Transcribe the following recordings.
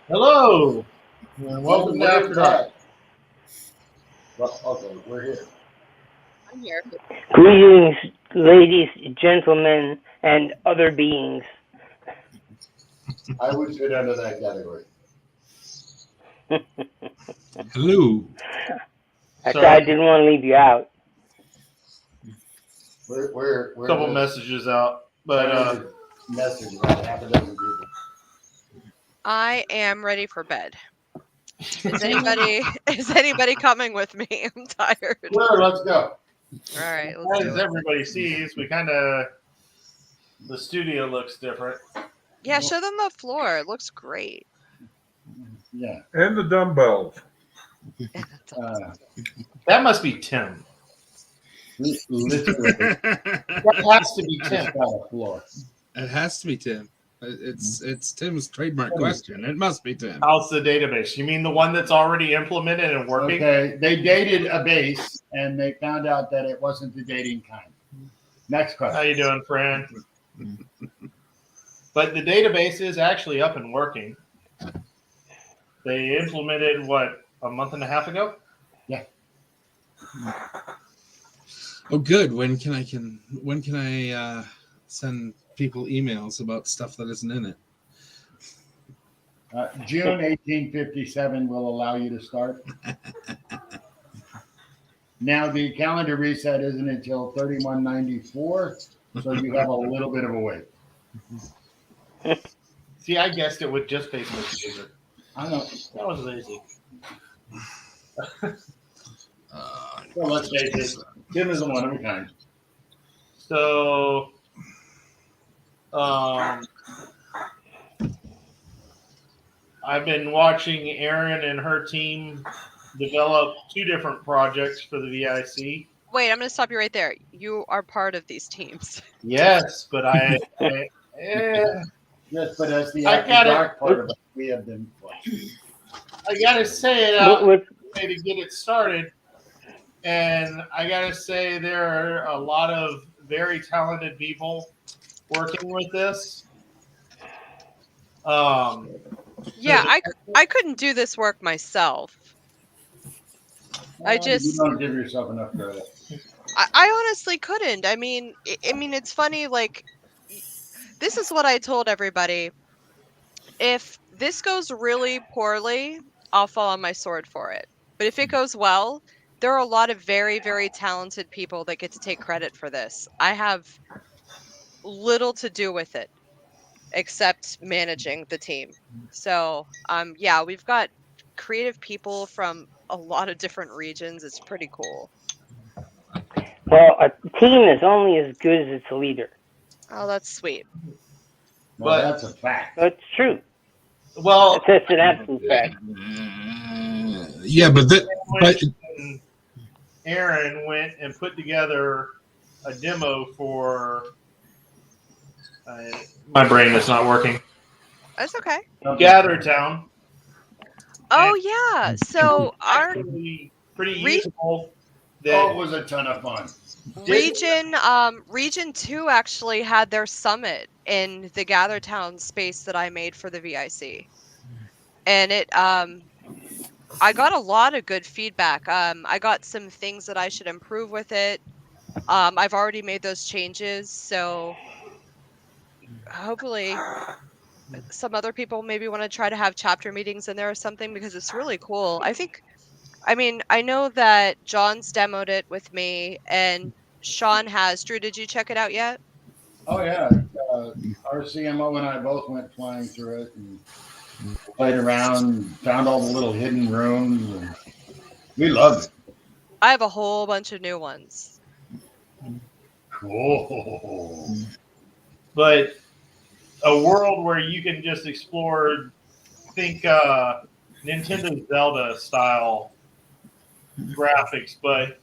Hello, and welcome to After Dark. Well, okay, we're here. I'm here. Greetings, ladies, gentlemen, and other beings. I would fit under that category. Hello. That's why I didn't want to leave you out. We're A couple messages out, but message about half a dozen people. I am ready for bed. Is anybody coming with me? I'm tired. Sure, let's go. All right, let's as do it. everybody sees, the studio looks different. Yeah, show them the floor. It looks great. Yeah. And the dumbbells. That must be Tim. Literally, That has to be Tim. on the floor. It has to be Tim. It's Tim's trademark question. It must be Tim. How's the database? You mean the one that's already implemented and working? Okay, they dated a base and they found out that it wasn't the dating kind. Next How question. you doing, Fran? But the database is actually up and working. They implemented a month and a half ago? Oh, good. When can I send people emails about stuff that isn't in it? June 1857 will allow you to start. Now the calendar reset isn't until 3194, so you have a little bit of a wait. See, I guessed it would just Facebook user. I know. That was lazy. Well, let's face it. Tim is a one of a kind. So, I've been watching Erin and her team develop two different projects for the VIC. Wait, I'm going to stop you right there. You are part of these teams. Yes, but Yes, but as the I after got it. dark part of it, we have been playing. I gotta say it out What- to get it started. And I gotta say there are a lot of very talented people working with this. Yeah, I couldn't do this work myself. You don't give yourself enough credit. I honestly couldn't. I mean, it's funny. Like, this is what I told everybody. If this goes really poorly, I'll fall on my sword for it. But if it goes well, there are a lot of very, very talented people that get to take credit for this. I have little to do with it except managing the team. So, yeah, we've got creative people from a lot of different regions. It's pretty cool. Well, a team is only as good as its leader. Oh, that's sweet. Well, But- that's a fact. That's true. well, That's an absolute fact. Yeah, but Aaron went and put together a demo for. My brain is not working. That's okay. Gather Town. Oh yeah. So our Pretty Re- useful. Oh, it was a ton of fun. region 2 actually had their summit in the Gather Town space that I made for the VIC. And it I got a lot of good feedback. I got some things that I should improve with it. I've already made those changes, so hopefully some other people maybe want to try to have chapter meetings in there or something, because it's really cool. I know that John's demoed it with me and Sean has. Drew, did you check it out yet? Oh yeah, our CMO and I both went flying through it and played around, found all the little hidden rooms, and we loved it. I have a whole bunch of new ones. Cool. But a world where you can just explore, think Nintendo Zelda style graphics, but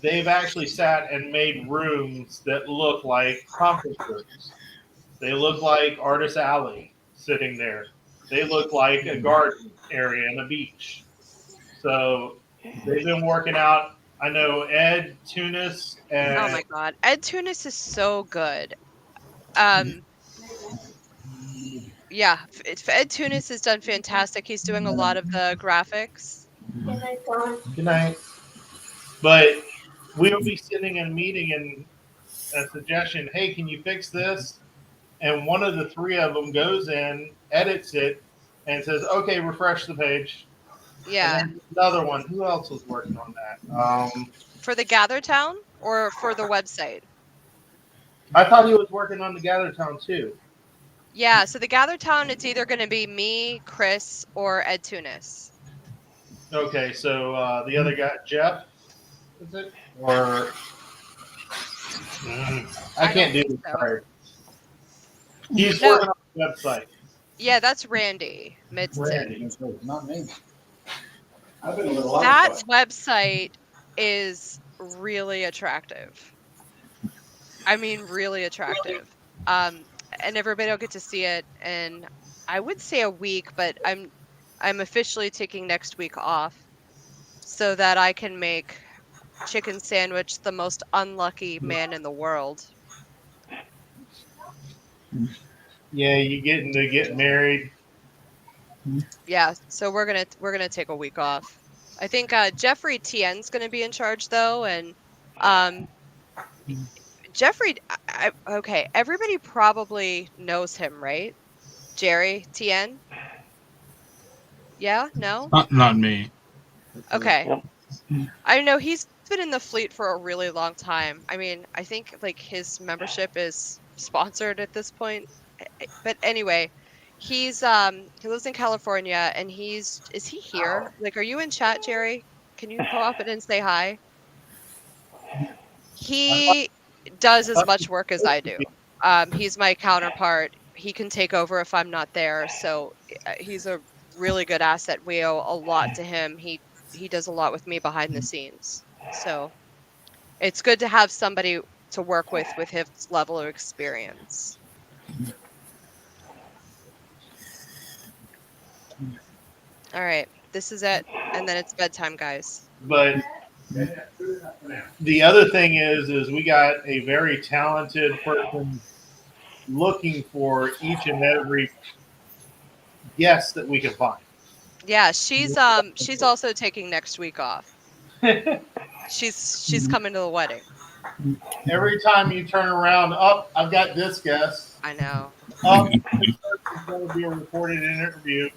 they've actually sat and made rooms that look like conference rooms. They look like Artist Alley sitting there. They look like a garden area and a beach. So they've been working out. I know Ed Tunis and Oh my god. Ed Tunis is so good. Yeah, Ed Tunis has done fantastic. He's doing a lot of the graphics. Good night. But we'll be sitting in a meeting and a suggestion, hey, can you fix this? And one of the three of them goes in, edits it, and says, okay, refresh the page. Yeah. And then another one. Who else was working on that? For the Gather Town or for the website? I thought he was working on the Gather Town too. Yeah, so the Gather Town, it's either going to be me, Chris, or Ed Tunis. Okay, so the other guy, Jeff, is it? Or I can't do this card. He's working on the website. Yeah, that's Randy Midston. Randy. Not me. That website is really attractive. I mean, really attractive. And everybody will get to see it in, I would say a week, but I'm officially taking next week off so that I can make Chicken Sandwich the most unlucky man in the world. Yeah, you getting to get married. Yeah, so we're gonna take a week off. I think Jeffrey Tien's gonna be in charge though, and Jeffrey. Okay, everybody probably knows him, right? Jerry Tien. Yeah, no. Not me. Okay. Yep. I know he's been in the fleet for a really long time. I mean, I think like his membership is sponsored at this point. But anyway, he lives in California and is he here? Like, are you in chat, Jerry? Can you come up and say hi? He does as much work as I do. He's my counterpart. He can take over if I'm not there. So he's a really good asset. We owe a lot to him. He does a lot with me behind the scenes. So it's good to have somebody to work with his level of experience. All right, this is it, and then it's bedtime, guys. But the other thing is we got a very talented person looking for each and every guest that we can find. Yeah, she's also taking next week off. She's coming to the wedding. Every time you turn around, I've got this guest. I know. This person's going to be a recorded interview.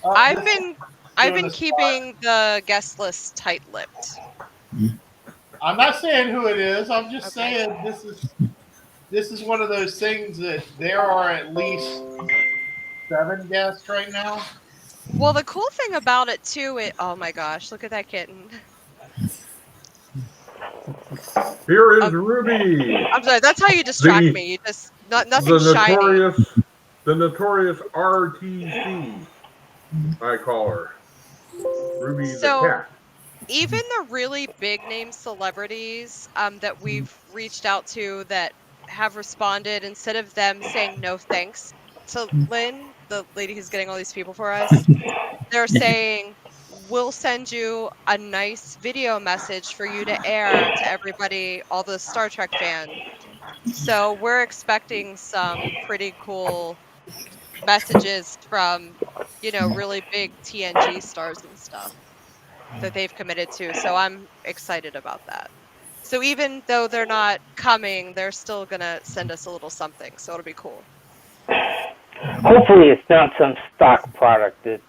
I've been keeping the guest list tight-lipped. I'm not saying who it is. I'm just saying this is one of those things that there are at least 7 guests right now. Well, the cool thing about it too, oh my gosh, look at that kitten. Here is Ruby. I'm sorry, that's how you distract me. You just nothing shiny. The notorious RTC. I call her Ruby the cat. Even the really big name celebrities that we've reached out to that have responded, instead of them saying no thanks to Lynn, the lady who's getting all these people for us, they're saying, we'll send you a nice video message for you to air to everybody, all the Star Trek fans. So we're expecting some pretty cool messages from, really big TNG stars and stuff that they've committed to. So I'm excited about that. So even though they're not coming, they're still going to send us a little something. So it'll be cool. Hopefully it's not some stock product that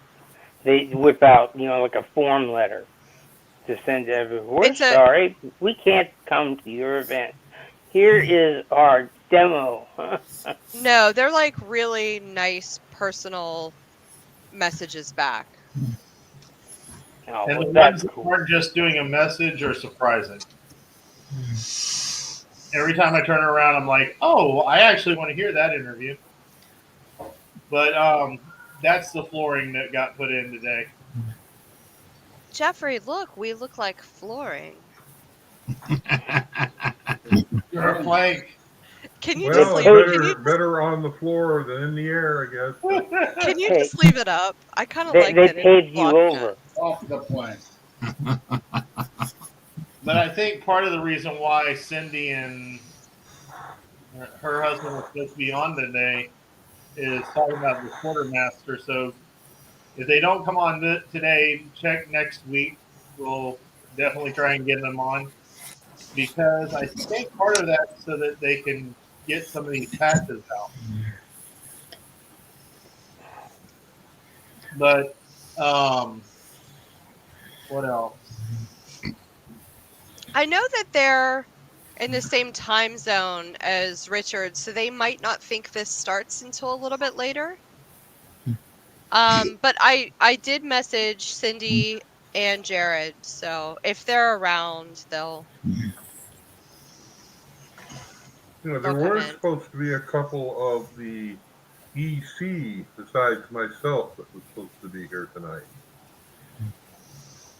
they whip out, like a form letter to send to everyone. We're sorry, we can't come to your event. Here is our demo. No, they're like really nice personal messages back. Oh, and well, the that's ones cool. that aren't just doing a message are surprising. Every time I turn around, I'm like, oh, I actually want to hear that interview. But that's the flooring that got put in today. Jeffrey, look, we look like flooring. You're a plank. Can you just leave it? Better on the floor than in the air, I guess. Can you just leave it up? I kind of like they that. They paved you over. Off the plank. But I think part of the reason why Cindy and her husband were supposed to be on today is talking about the quartermaster. So if they don't come on today, check next week. We'll definitely try and get them on because I think part of that is so that they can get some of these patches out. But what else? I know that they're in the same time zone as Richard, so they might not think this starts until a little bit later. But I did message Cindy and Jared, so if they're around, they'll There come were in. supposed to be a couple of the EC besides myself that was supposed to be here tonight.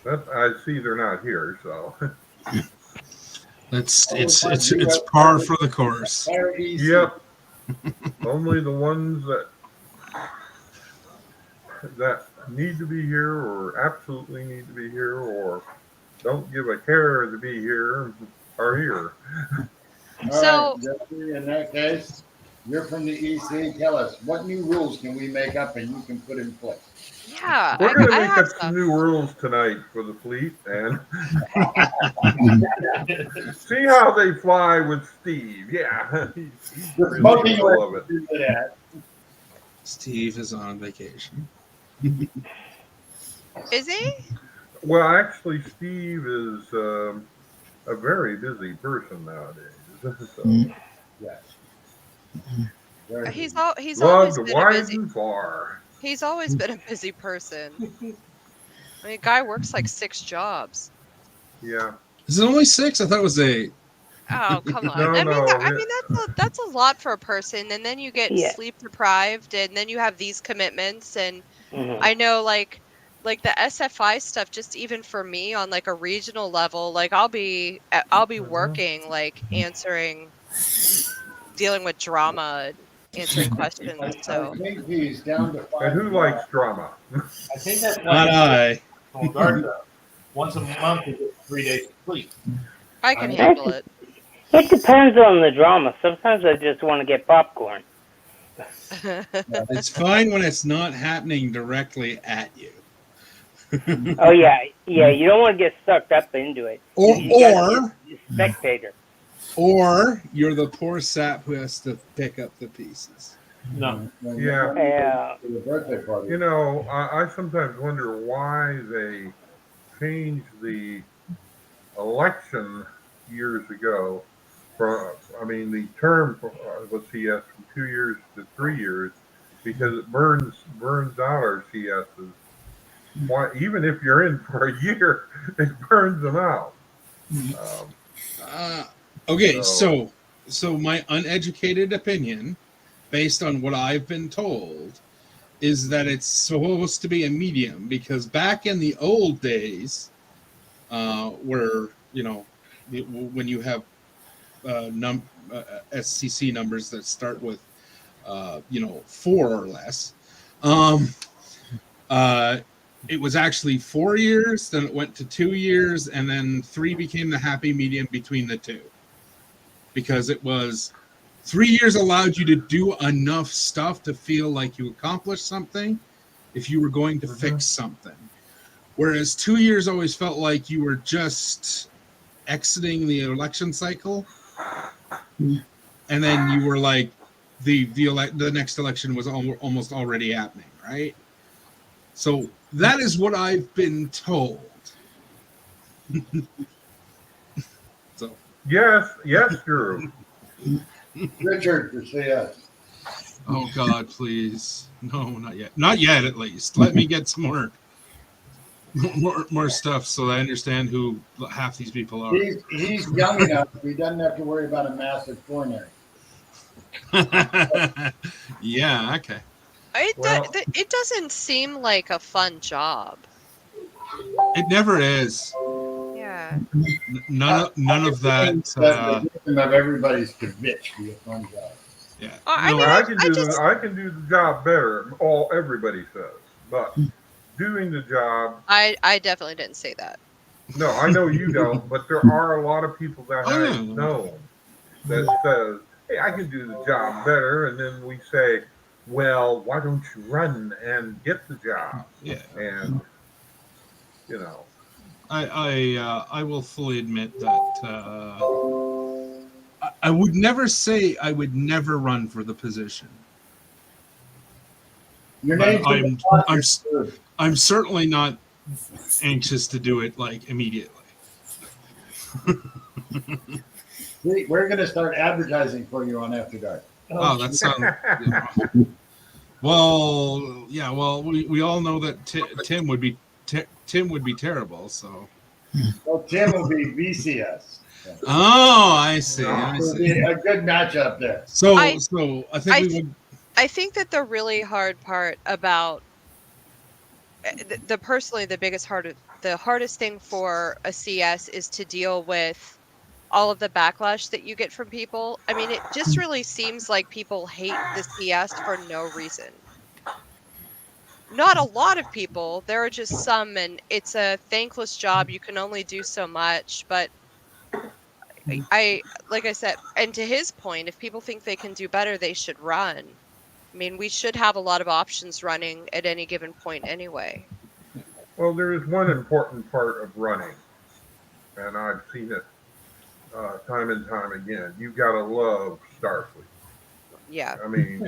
I see they're not here, so. It's par for the course. Yep. Only the ones that need to be here or absolutely need to be here or don't give a care to be here are here. So, right, Jesse, in that case, you're from the EC. Tell us, what new rules can we make up and you can put in place? yeah, We're going to I make have up stuff. some new rules tonight for the fleet and see how they fly with Steve. Yeah, he's really smoking full of it. good at. Steve is on vacation. Is he? Well, actually, Steve is a very busy person nowadays. So. Yes. He's Loved always been a wide busy. and far. He's always been a busy person. I mean, guy works like 6 jobs. Yeah. Is it only 6? I thought it was 8. Oh, come on. No, I mean, no. that's a lot for a person, and then you get sleep deprived, and then you have these commitments, and I know like the SFI stuff. Just even for me on like a regional level, like I'll be working, like dealing with drama, and answering questions. So I think he's down to 5. And who likes drama? I think that's Not I. Once a month you get 3 days of sleep. I can handle it. It depends on the drama. Sometimes I just want to get popcorn. It's fine when it's not happening directly at you. Oh yeah. You don't want to get sucked up into it. Or spectator. Or you're the poor sap who has to pick up the pieces. No. Yeah. I sometimes wonder why they changed the election years ago. The term was CS from 2 years to 3 years because it burns out our CSs. Why, even if you're in for a year, it burns them out. Okay, so my uneducated opinion, based on what I've been told, is that it's supposed to be a medium because back in the old days, where when you have SCC numbers that start with 4 or less, it was actually 4 years, then it went to 2 years, and then 3 became the happy medium between the two. Because it was 3 years allowed you to do enough stuff to feel like you accomplished something if you were going to fix something. Whereas 2 years always felt like you were just exiting the election cycle. And then you were like, the next election was almost already happening, right? So that is what I've been told. So yes, Drew. Richard for CS. Oh God, please. No, not yet. Not yet, at least. Let me get some more stuff so I understand who half these people are. He's young enough. He doesn't have to worry about a massive coronary. Yeah, okay. It doesn't seem like a fun job. It never is. Yeah. None of that. The victim of everybody's bitch be a fun job. Yeah. I can do the job better. Everybody says, but doing the job. I definitely didn't say that. No, I know you don't, but there are a lot of people that I know that says, "Hey, I can do the job better," and then we say, well, why don't you run and get the job? Yeah. And you know, I will fully admit that I would never say I would never run for the position. Your name's I'm certainly not anxious to do it like immediately. We're going to start advertising for you on After Dark. Oh, that sounds. Well, yeah. Well, we all know that Tim would be terrible. So. Well, Tim will be VCS. Oh, I see. I see. A good matchup there. So I think we would. I think that the really hard part about the hardest thing for a CS is to deal with all of the backlash that you get from people. I mean, it just really seems like people hate the CS for no reason. Not a lot of people. There are just some, and it's a thankless job. You can only do so much. But like I said, and to his point, if people think they can do better, they should run. I mean, we should have a lot of options running at any given point anyway. Well, there is one important part of running, and I've seen it time and time again. You've got to love Starfleet. Yeah. I mean,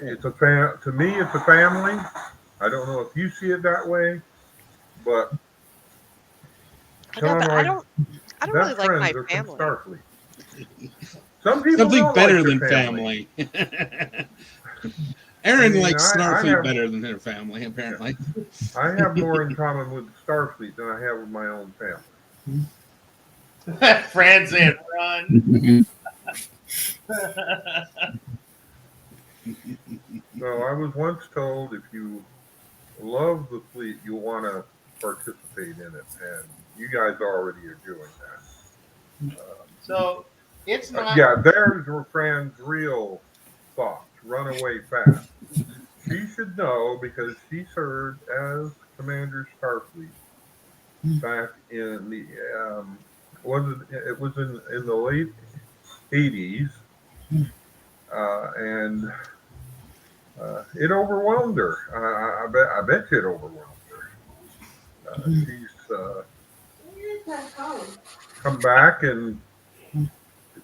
it's to me, it's a family. I don't know if you see it that way, but I know, but I don't really like my family. Starfleet. Some people something better like than family. Aaron likes Starfleet better than her family, apparently. I have more in common with Starfleet than I have with my own family. Fran's saying run. So I was once told if you love the fleet, you'll want to participate in it, and you guys already are doing that. So it's not. Yeah, there's were Fran's real thoughts. Run away fast. She should know because she served as Commander Starfleet back in the it was in the late 80s, and it overwhelmed her. I bet you it overwhelmed her. She's come back and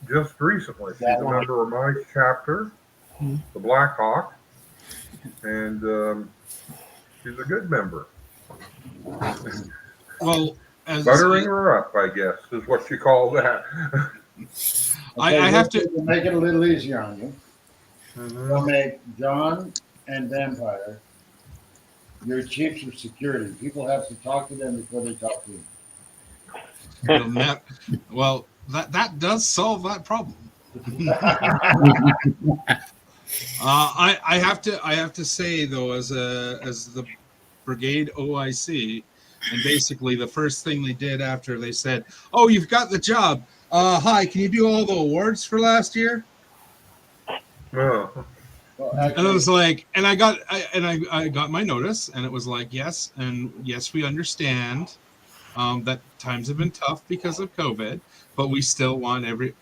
just recently she's a member of my chapter, the Black Hawk, and she's a good member. Well, buttering her up, I guess, is what you call that. I have to make it a little easier on you. We'll make John and Vampire your chiefs of security. People have to talk to them before they talk to you. Well, that does solve that problem. I have to say though, as the brigade OIC, and basically the first thing they did after they said, "Oh, you've got the job. Hi, can you do all the awards for last year?" Oh. Well, actually, and I was like, and I got my notice, and it was like, yes, we understand that times have been tough because of COVID, but we still want every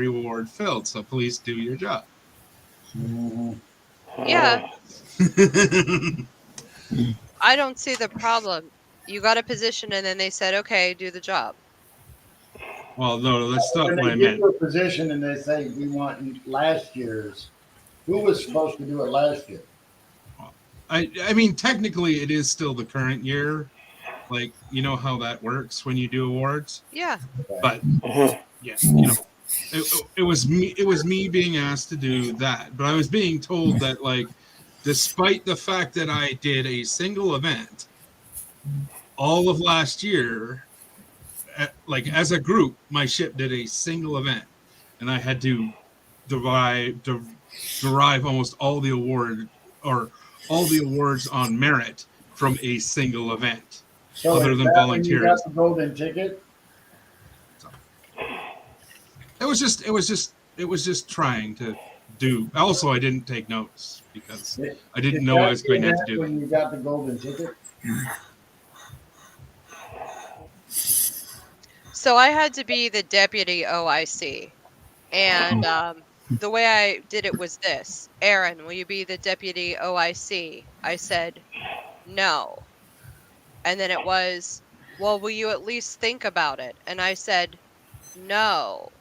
award filled. So please do your job. Yeah. I don't see the problem. You got a position, and then they said, "Okay, do the job." Well, no, that's not when what they I give meant. you a position and they say we want last year's, who was supposed to do it last year? I mean, technically, it is still the current year. Like, you know how that works when you do awards. Yeah. But yeah, you know, it was me being asked to do that. But I was being told that, like, despite the fact that I did a single event all of last year, like as a group, my ship did a single event, and I had to derive almost all the awards on merit from a single event, So other than volunteers. You got the golden ticket. So, it was just trying to do. Also, I didn't take notes because I didn't know I was going to have to do that. When you got the golden ticket. So I had to be the deputy OIC, and the way I did it was this: Aaron, will you be the deputy OIC? I said no. And then it was, well, will you at least think about it? And I said no.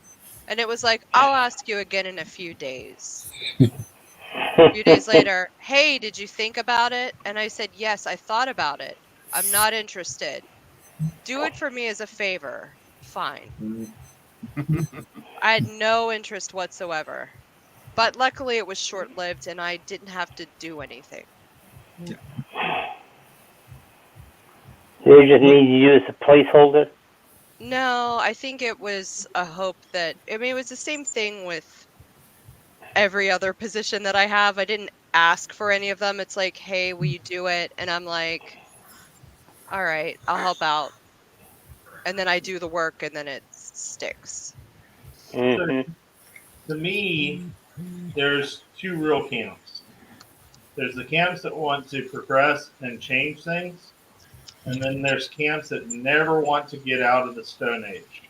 And it was like, I'll ask you again in a few days. A few days later, hey, did you think about it? And I said, yes, I thought about it. I'm not interested. Do it for me as a favor. Fine. I had no interest whatsoever. But luckily it was short-lived and I didn't have to do anything. Yeah. They just need you as a placeholder? No, I think it was a hope that, I mean, it was the same thing with every other position that I have. I didn't ask for any of them. It's like, hey, will you do it? And I'm like, all right, I'll help out. And then I do the work and then it sticks. Mm-hmm. To me, there's two real camps. There's the camps that want to progress and change things, and then there's camps that never want to get out of the Stone Age.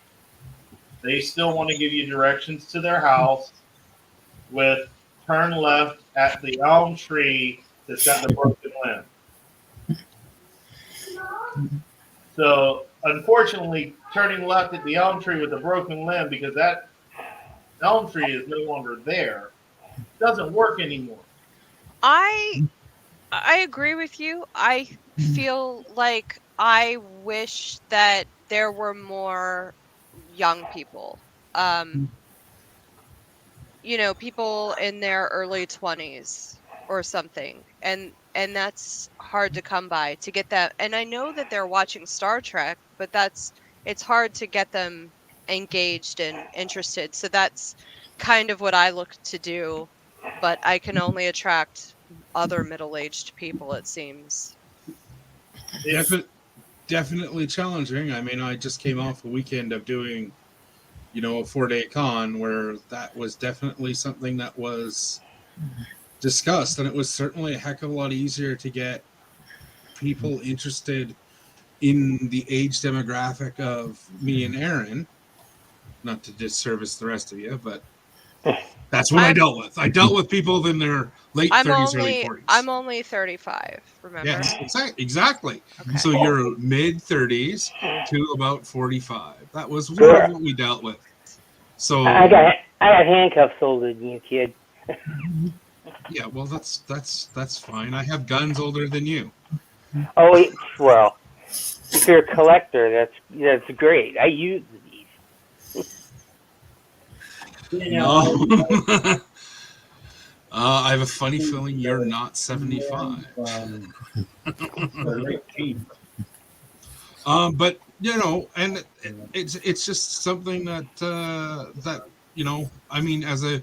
They still want to give you directions to their house with turn left at the elm tree that's got the broken limb. So, unfortunately, turning left at the elm tree with a broken limb, because that elm tree is no longer there, doesn't work anymore. I agree with you. I feel like I wish that there were more young people. You know, people in their early 20s or something. And that's hard to come by, to get that. And I know that they're watching Star Trek, but it's hard to get them engaged and interested. So that's kind of what I look to do, but I can only attract other middle-aged people, it seems. Definitely challenging. I mean, I just came off a weekend of doing, a 4-day con where that was definitely something that was discussed, and it was certainly a heck of a lot easier to get people interested in the age demographic of me and Aaron. Not to disservice the rest of you, but that's what I dealt with. I dealt with people in their late 30s, early 40s. I'm only 35, remember? Yes, exactly. Okay. So you're mid 30s to about 45. That was sort of what we dealt with. So I got handcuffs older than you, kid. Yeah, well, that's fine. I have guns older than you. Oh, well, if you're a collector, that's great. I use these. No. I have a funny feeling you're not 75. But and it's just something that I mean, as a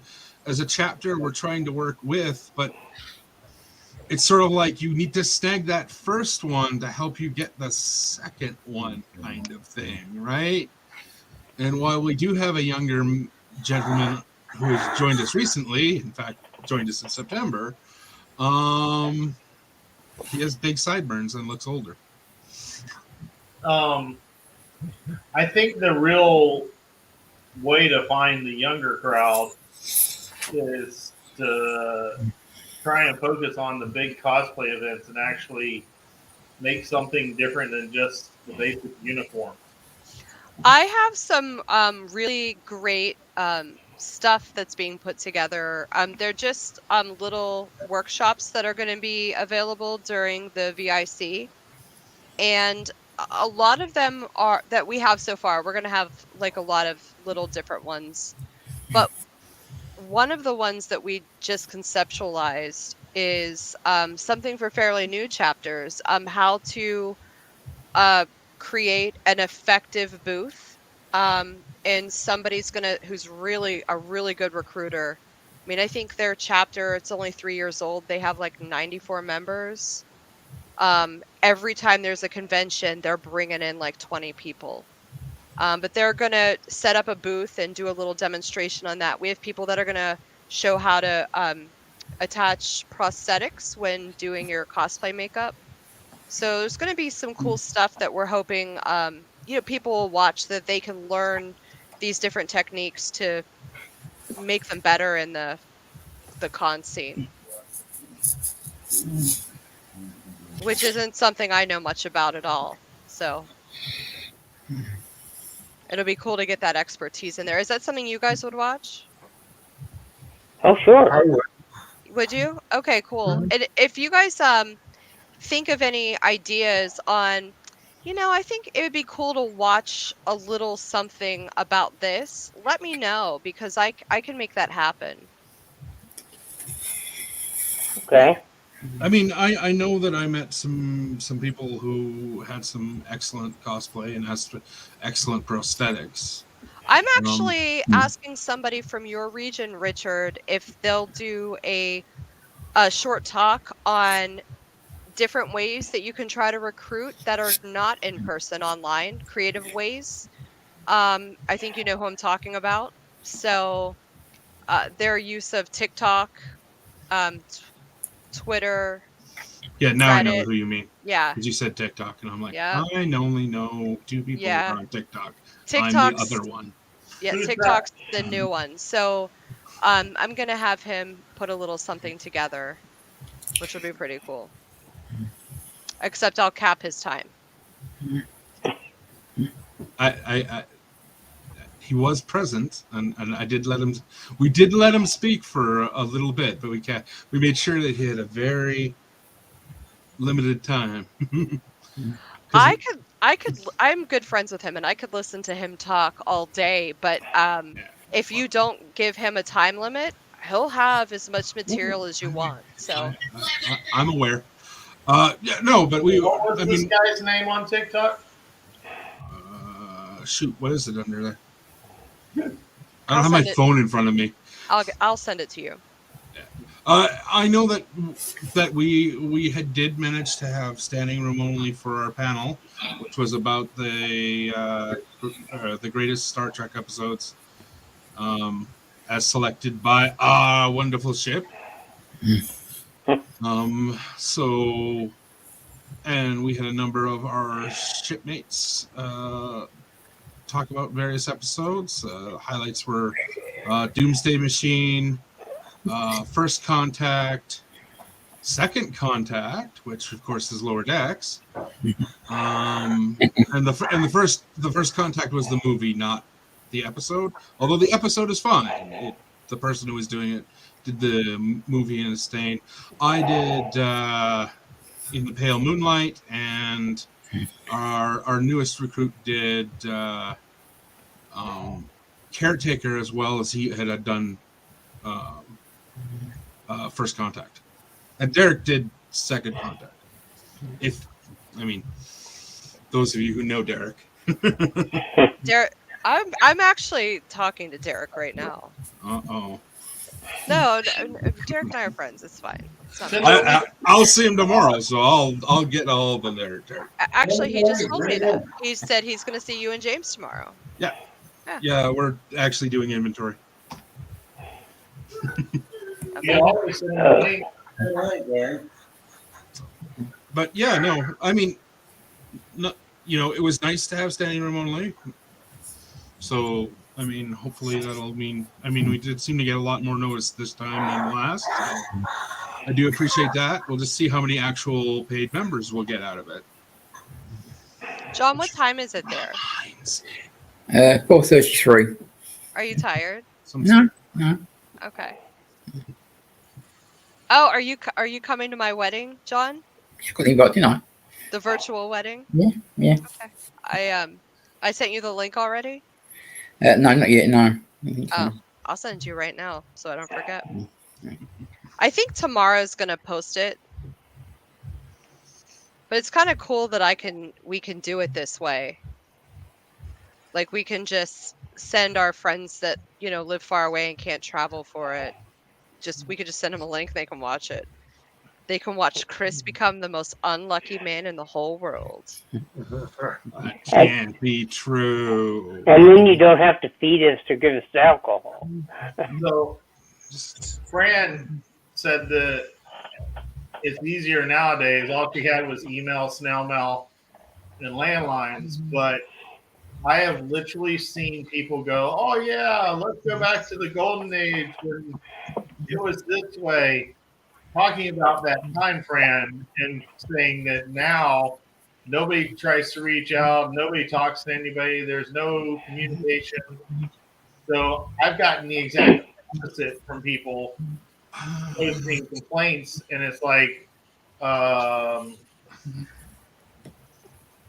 chapter we're trying to work with, but it's sort of like you need to snag that first one to help you get the second one, kind of thing, right? And while we do have a younger gentleman who has joined us recently, in fact, joined us in September, he has big sideburns and looks older. I think the real way to find the younger crowd is to try and focus on the big cosplay events and actually make something different than just the basic uniform. I have some really great stuff that's being put together. They're just little workshops that are going to be available during the VIC. And a lot of them are that we have so far. We're going to have like a lot of little different ones. But one of the ones that we just conceptualized is something for fairly new chapters, how to create an effective booth. And somebody's who's really a really good recruiter. I mean, I think their chapter, it's only 3 years old. They have like 94 members. Every time there's a convention, they're bringing in like 20 people. But they're going to set up a booth and do a little demonstration on that. We have people that are going to show how to attach prosthetics when doing your cosplay makeup. So there's going to be some cool stuff that we're hoping, people will watch, that they can learn these different techniques to make them better in the con scene, which isn't something I know much about at all. So it'll be cool to get that expertise in there. Is that something you guys would watch? Oh, sure. I would. Would you? Okay, cool. And if you guys think of any ideas on, I think it would be cool to watch a little something about this, let me know, because I can make that happen. Okay. I mean, I know that I met some people who had some excellent cosplay and has excellent prosthetics. I'm actually asking somebody from your region, Richard, if they'll do a short talk on different ways that you can try to recruit that are not in person, online, creative ways. I think you know who I'm talking about. So their use of TikTok, Twitter, Yeah, now I know Reddit. who you mean. Yeah. Because you said TikTok, and I'm like, Yeah. I only know 2 people who Yeah. are on TikTok. TikTok's, I'm the other one. Yeah, Who's TikTok's the new one. So I'm gonna have him put a little something together, which will be pretty cool. Except I'll cap his time. He was present, and I did let him. We did let him speak for a little bit, but we made sure that he had a very limited time. I'm good friends with him, and I could listen to him talk all day. But if you don't give him a time limit, he'll have as much material as you want. So I'm aware. Yeah, no, but What was this guy's name on TikTok? Shoot, what is it under there? I don't have my phone in front of me. I'll send it to you. I know that we did manage to have standing room only for our panel, which was about the greatest Star Trek episodes, as selected by our wonderful ship. So, and we had a number of our shipmates talk about various episodes. Highlights were Doomsday Machine, First Contact, Second Contact, which of course is Lower Decks, and the first Contact was the movie, not the episode. Although the episode is fine. The person who was doing it did the movie in a stain. I did In the Pale Moonlight, and our newest recruit did Caretaker, as well as he had done First Contact, and Derek did Second Contact. Those of you who know Derek. Derek, I'm actually talking to Derek right now. Uh-oh. No, Derek and I are friends. It's fine. I'll see him tomorrow, so I'll get all of them there, Derek. Actually, he just told me that. He said he's going to see you and James tomorrow. Yeah, we're actually doing inventory. But yeah, no, I mean, no, it was nice to have standing room only. So, I mean, hopefully that'll mean. I mean, we did seem to get a lot more notice this time than last. So I do appreciate that. We'll just see how many actual paid members we'll get out of it. John, what time is it there? 4:33. Are you tired? No. Okay. Oh, are you coming to my wedding, John? She's got the invite, didn't I? The virtual wedding? Yeah. Okay. I sent you the link already? No, not yet. No. Oh, I'll send you right now so I don't forget. I think Tamara's gonna post it, but it's kind of cool that we can do it this way. Like, we can just send our friends that live far away and can't travel for it. We could just send them a link. They can watch it. They can watch Chris become the most unlucky man in the whole world. That can't be true. And then you don't have to feed us or give us alcohol. So, Fran said that it's easier nowadays. All she had was email, snail mail, and landlines. But I have literally seen people go, "Oh yeah, let's go back to the golden age when it was this way," talking about that time frame and saying that now nobody tries to reach out, nobody talks to anybody, there's no communication. So I've gotten the exact opposite from people posting complaints, and it's like,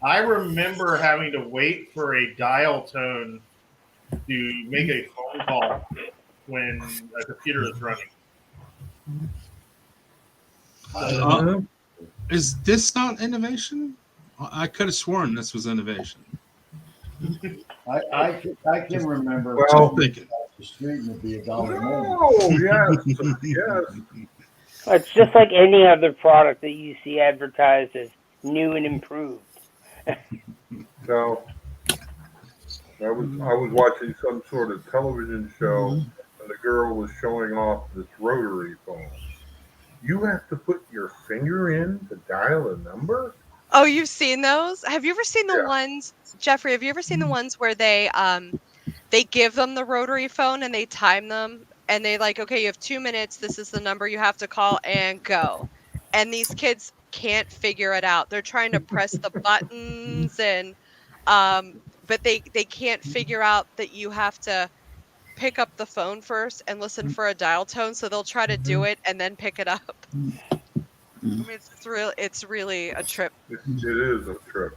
I remember having to wait for a dial tone to make a phone call when a computer is running. Is this not innovation? I could have sworn this was innovation. I can remember. Well, thinking. The street would be $1 more. Oh, yes, yes. It's just like any other product that you see advertised as new and improved. So I was watching some sort of television show, and the girl was showing off this rotary phone. You have to put your finger in to dial a number? Oh, you've seen those? Have you ever seen the ones, Jeffrey, have you ever seen the ones where they give them the rotary phone and they time them and they like, okay, you have 2 minutes, this is the number you have to call and go. And these kids can't figure it out. They're trying to press the buttons and but they can't figure out that you have to pick up the phone first and listen for a dial tone, so they'll try to do it and then pick it up. I mean, it's really a trip. It is a trip.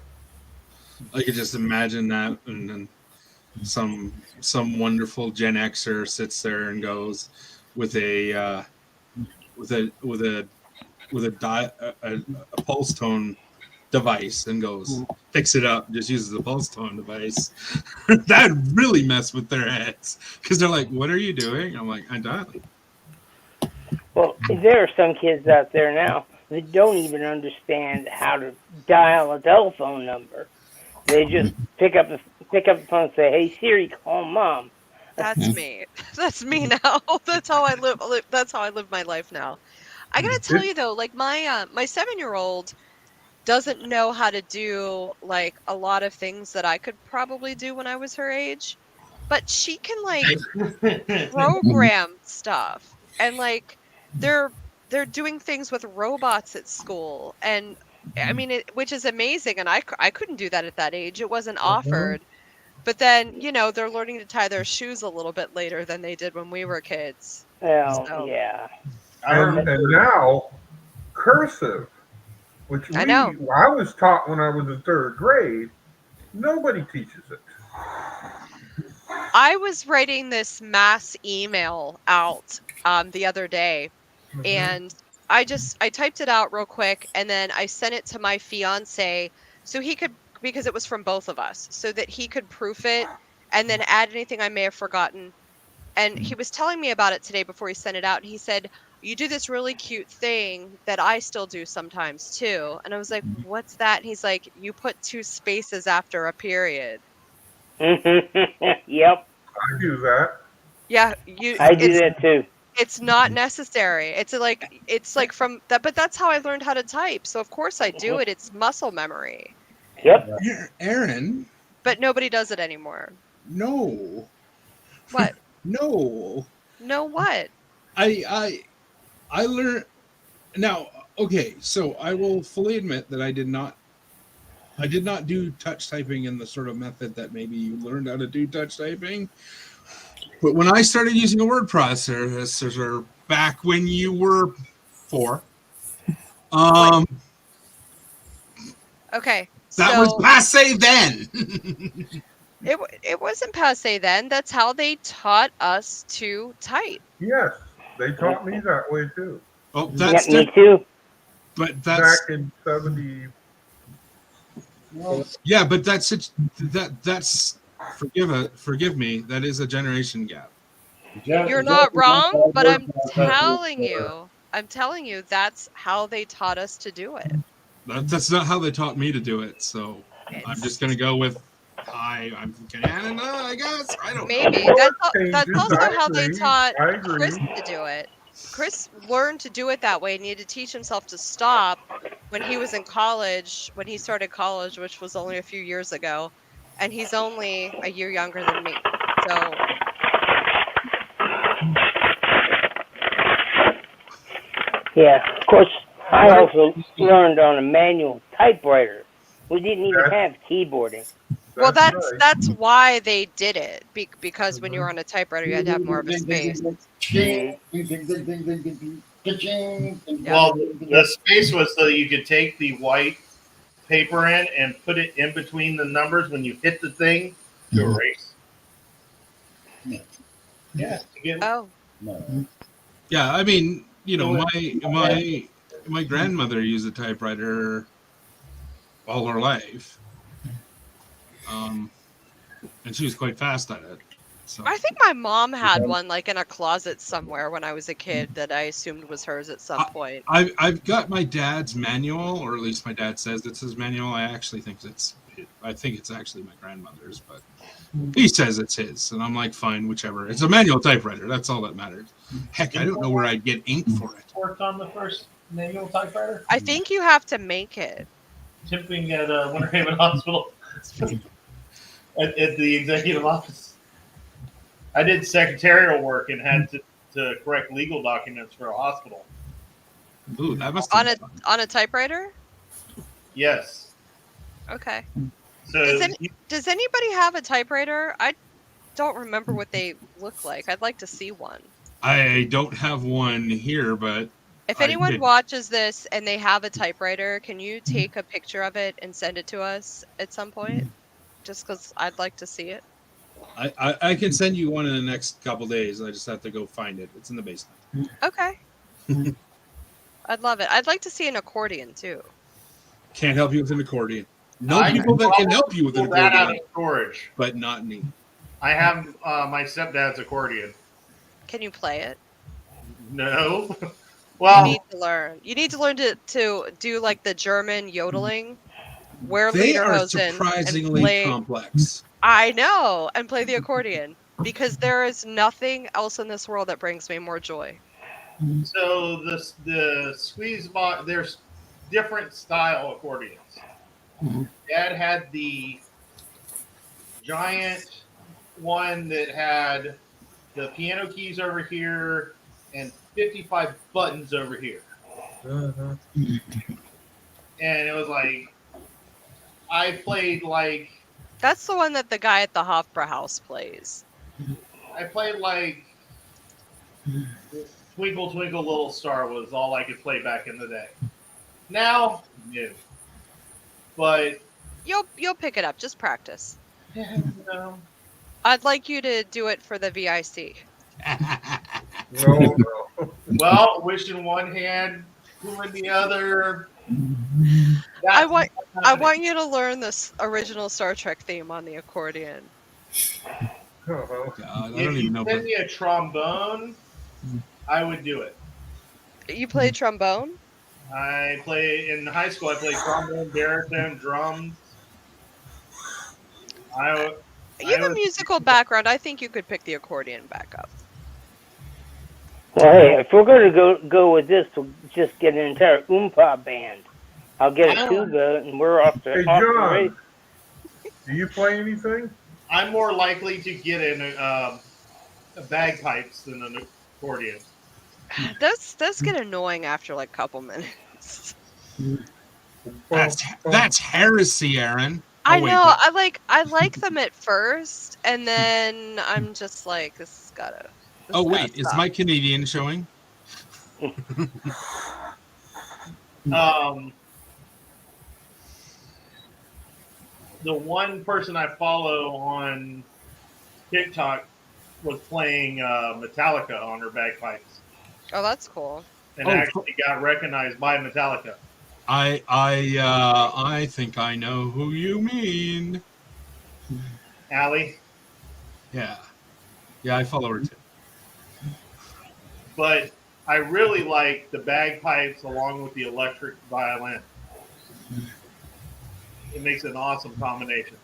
I could just imagine that, and then some wonderful Gen Xer sits there and goes with a pulse tone device and goes, picks it up, just uses the pulse tone device. That would really mess with their heads because they're like, "What are you doing?" I'm like, "I'm dialing." Well, there are some kids out there now that don't even understand how to dial a telephone number. They just pick up the phone and say, "Hey Siri, call mom." That's me. That's me now. That's how I live. That's how I live my life now. I gotta tell you though, like my 7-year-old doesn't know how to do like a lot of things that I could probably do when I was her age, but she can like program stuff, and like they're doing things with robots at school, and I mean which is amazing, and I couldn't do that at that age. It wasn't offered. But then, they're learning to tie their shoes a little bit later than they did when we were kids. Well, So, yeah. And now, cursive, which I know. I was taught when I was in 3rd grade. Nobody teaches it. I was writing this mass email out the other day, and I typed it out real quick, and then I sent it to my fiance so he could, because it was from both of us, so that he could proof it and then add anything I may have forgotten. And he was telling me about it today before he sent it out, and he said, "You do this really cute thing that I still do sometimes too." And I was like, "What's that?" And he's like, "You put 2 spaces after a period." Yep. I do that. Yeah, I do that too. It's not necessary. It's like from that, but that's how I learned how to type. So of course I do it. It's muscle memory. Yep. Aaron. But nobody does it anymore. No. What? No. No what? I learned now. Okay, so I will fully admit that I did not do touch typing in the sort of method that maybe you learned how to do touch typing. But when I started using a word processor back when you were 4, okay, that was passé then. It wasn't passé then. That's how they taught us to type. Yes, they taught me that way too. Oh, that's me too. But that's back in 70. Yeah, but that's forgive me. That is a generation gap. You're not wrong, but I'm telling you, that's how they taught us to do it. That's not how they taught me to do it. So I'm just gonna go with I'm Canada, I guess. I don't know. Maybe that's also how they taught Chris to do it. Chris learned to do it that way, and he had to teach himself to stop when he was in college, when he started college, which was only a few years ago. and he's only a year younger than me. So yeah, of course, I also learned on a manual typewriter. We didn't even have keyboarding. well, that's right. why they did it because when you were on a typewriter, you had to have more of a space. Well, the space was so you could take the white paper in and put it in between the numbers when you hit the thing to erase. Yeah. Oh. No. Yeah, I mean, you know, my grandmother used a typewriter all her life, and she was quite fast at it. So I think my mom had one like in a closet somewhere when I was a kid that I assumed was hers at some point. I've got my dad's manual, or at least my dad says it's his manual. I think it's actually my grandmother's, but he says it's his, and I'm like, fine, whichever. It's a manual typewriter. That's all that matters. Heck, I don't know where I'd get ink for it. Worked on the first manual typewriter? I think you have to make it. Tipping at Winter Haven Hospital at the executive office. I did secretarial work and had to correct legal documents for a hospital. Ooh, that must on a typewriter? Yes. Okay. So does anybody have a typewriter? I don't remember what they look like. I'd like to see one. I don't have one here, but if anyone watches this and they have a typewriter, can you take a picture of it and send it to us at some point? Just because I'd like to see it. I can send you one in the next couple days. I just have to go find it. It's in the basement. Okay. I'd love it. I'd like to see an accordion too. Can't help you with an accordion. People that can help you with an accordion. Out of storage, but not me. I have my stepdad's accordion. Can you play it? No. Well, you need to learn. You need to learn to do like the German yodeling, where they are surprisingly complex. I know, and play the accordion because there is nothing else in this world that brings me more joy. So the squeeze box, there's different style accordions. Dad had the giant one that had the piano keys over here and 55 buttons over here. And it was like, I played like... That's the one that the guy at the Hofbrauhaus plays. I played like Twinkle Twinkle Little Star was all I could play back in the day. Now, no. But you'll pick it up. Just practice. Yeah, no. I'd like you to do it for the VIC. No. Well, wish in one hand, two in the other. I want you to learn this original Star Trek theme on the accordion. God, I don't if even know. You send me a trombone, I would do it. You play trombone? I play in high school. I played trombone, baritone, drums. You have a musical background. I think you could pick the accordion back up. Well, hey, if we're going to go with this, we'll just get an entire oompa band. I'll get a tuba, and we're off the race. Do you play anything? I'm more likely to get in a bagpipes than an accordion. Those get annoying after like a couple minutes. That's heresy, Aaron. I know. I like them at first, and then I'm just like, this gotta. Oh wait, is my Canadian showing? The one person I follow on TikTok was playing Metallica on her bagpipes. Oh, that's cool. And actually got recognized by Metallica. I think I know who you mean. Allie? Yeah, I follow her too. But I really like the bagpipes along with the electric violin. It makes an awesome combination.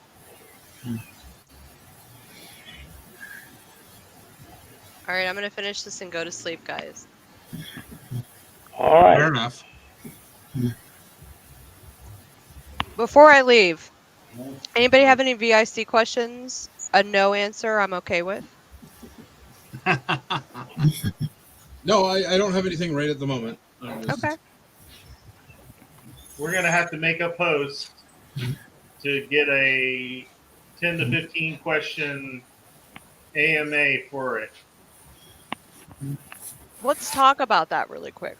All right, I'm going to finish this and go to sleep, guys. All right. Fair enough. Before I leave, Anybody have any VIC questions? A no answer I'm okay with. No, I don't have anything right at the moment. Okay. We're going to have to make a post to get a 10 to 15 question AMA for it. Let's talk about that really quick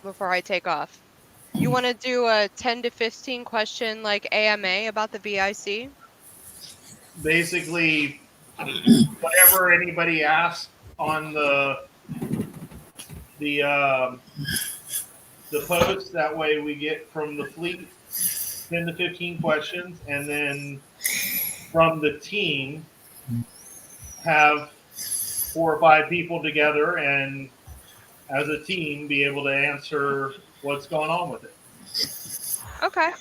before I take off. You want to do a 10 to 15 question like AMA about the VIC? Basically, whatever anybody asks on the post, that way we get from the fleet 10 to 15 questions, and then from the team have 4 or 5 people together and as a team be able to answer what's going on with it. Okay.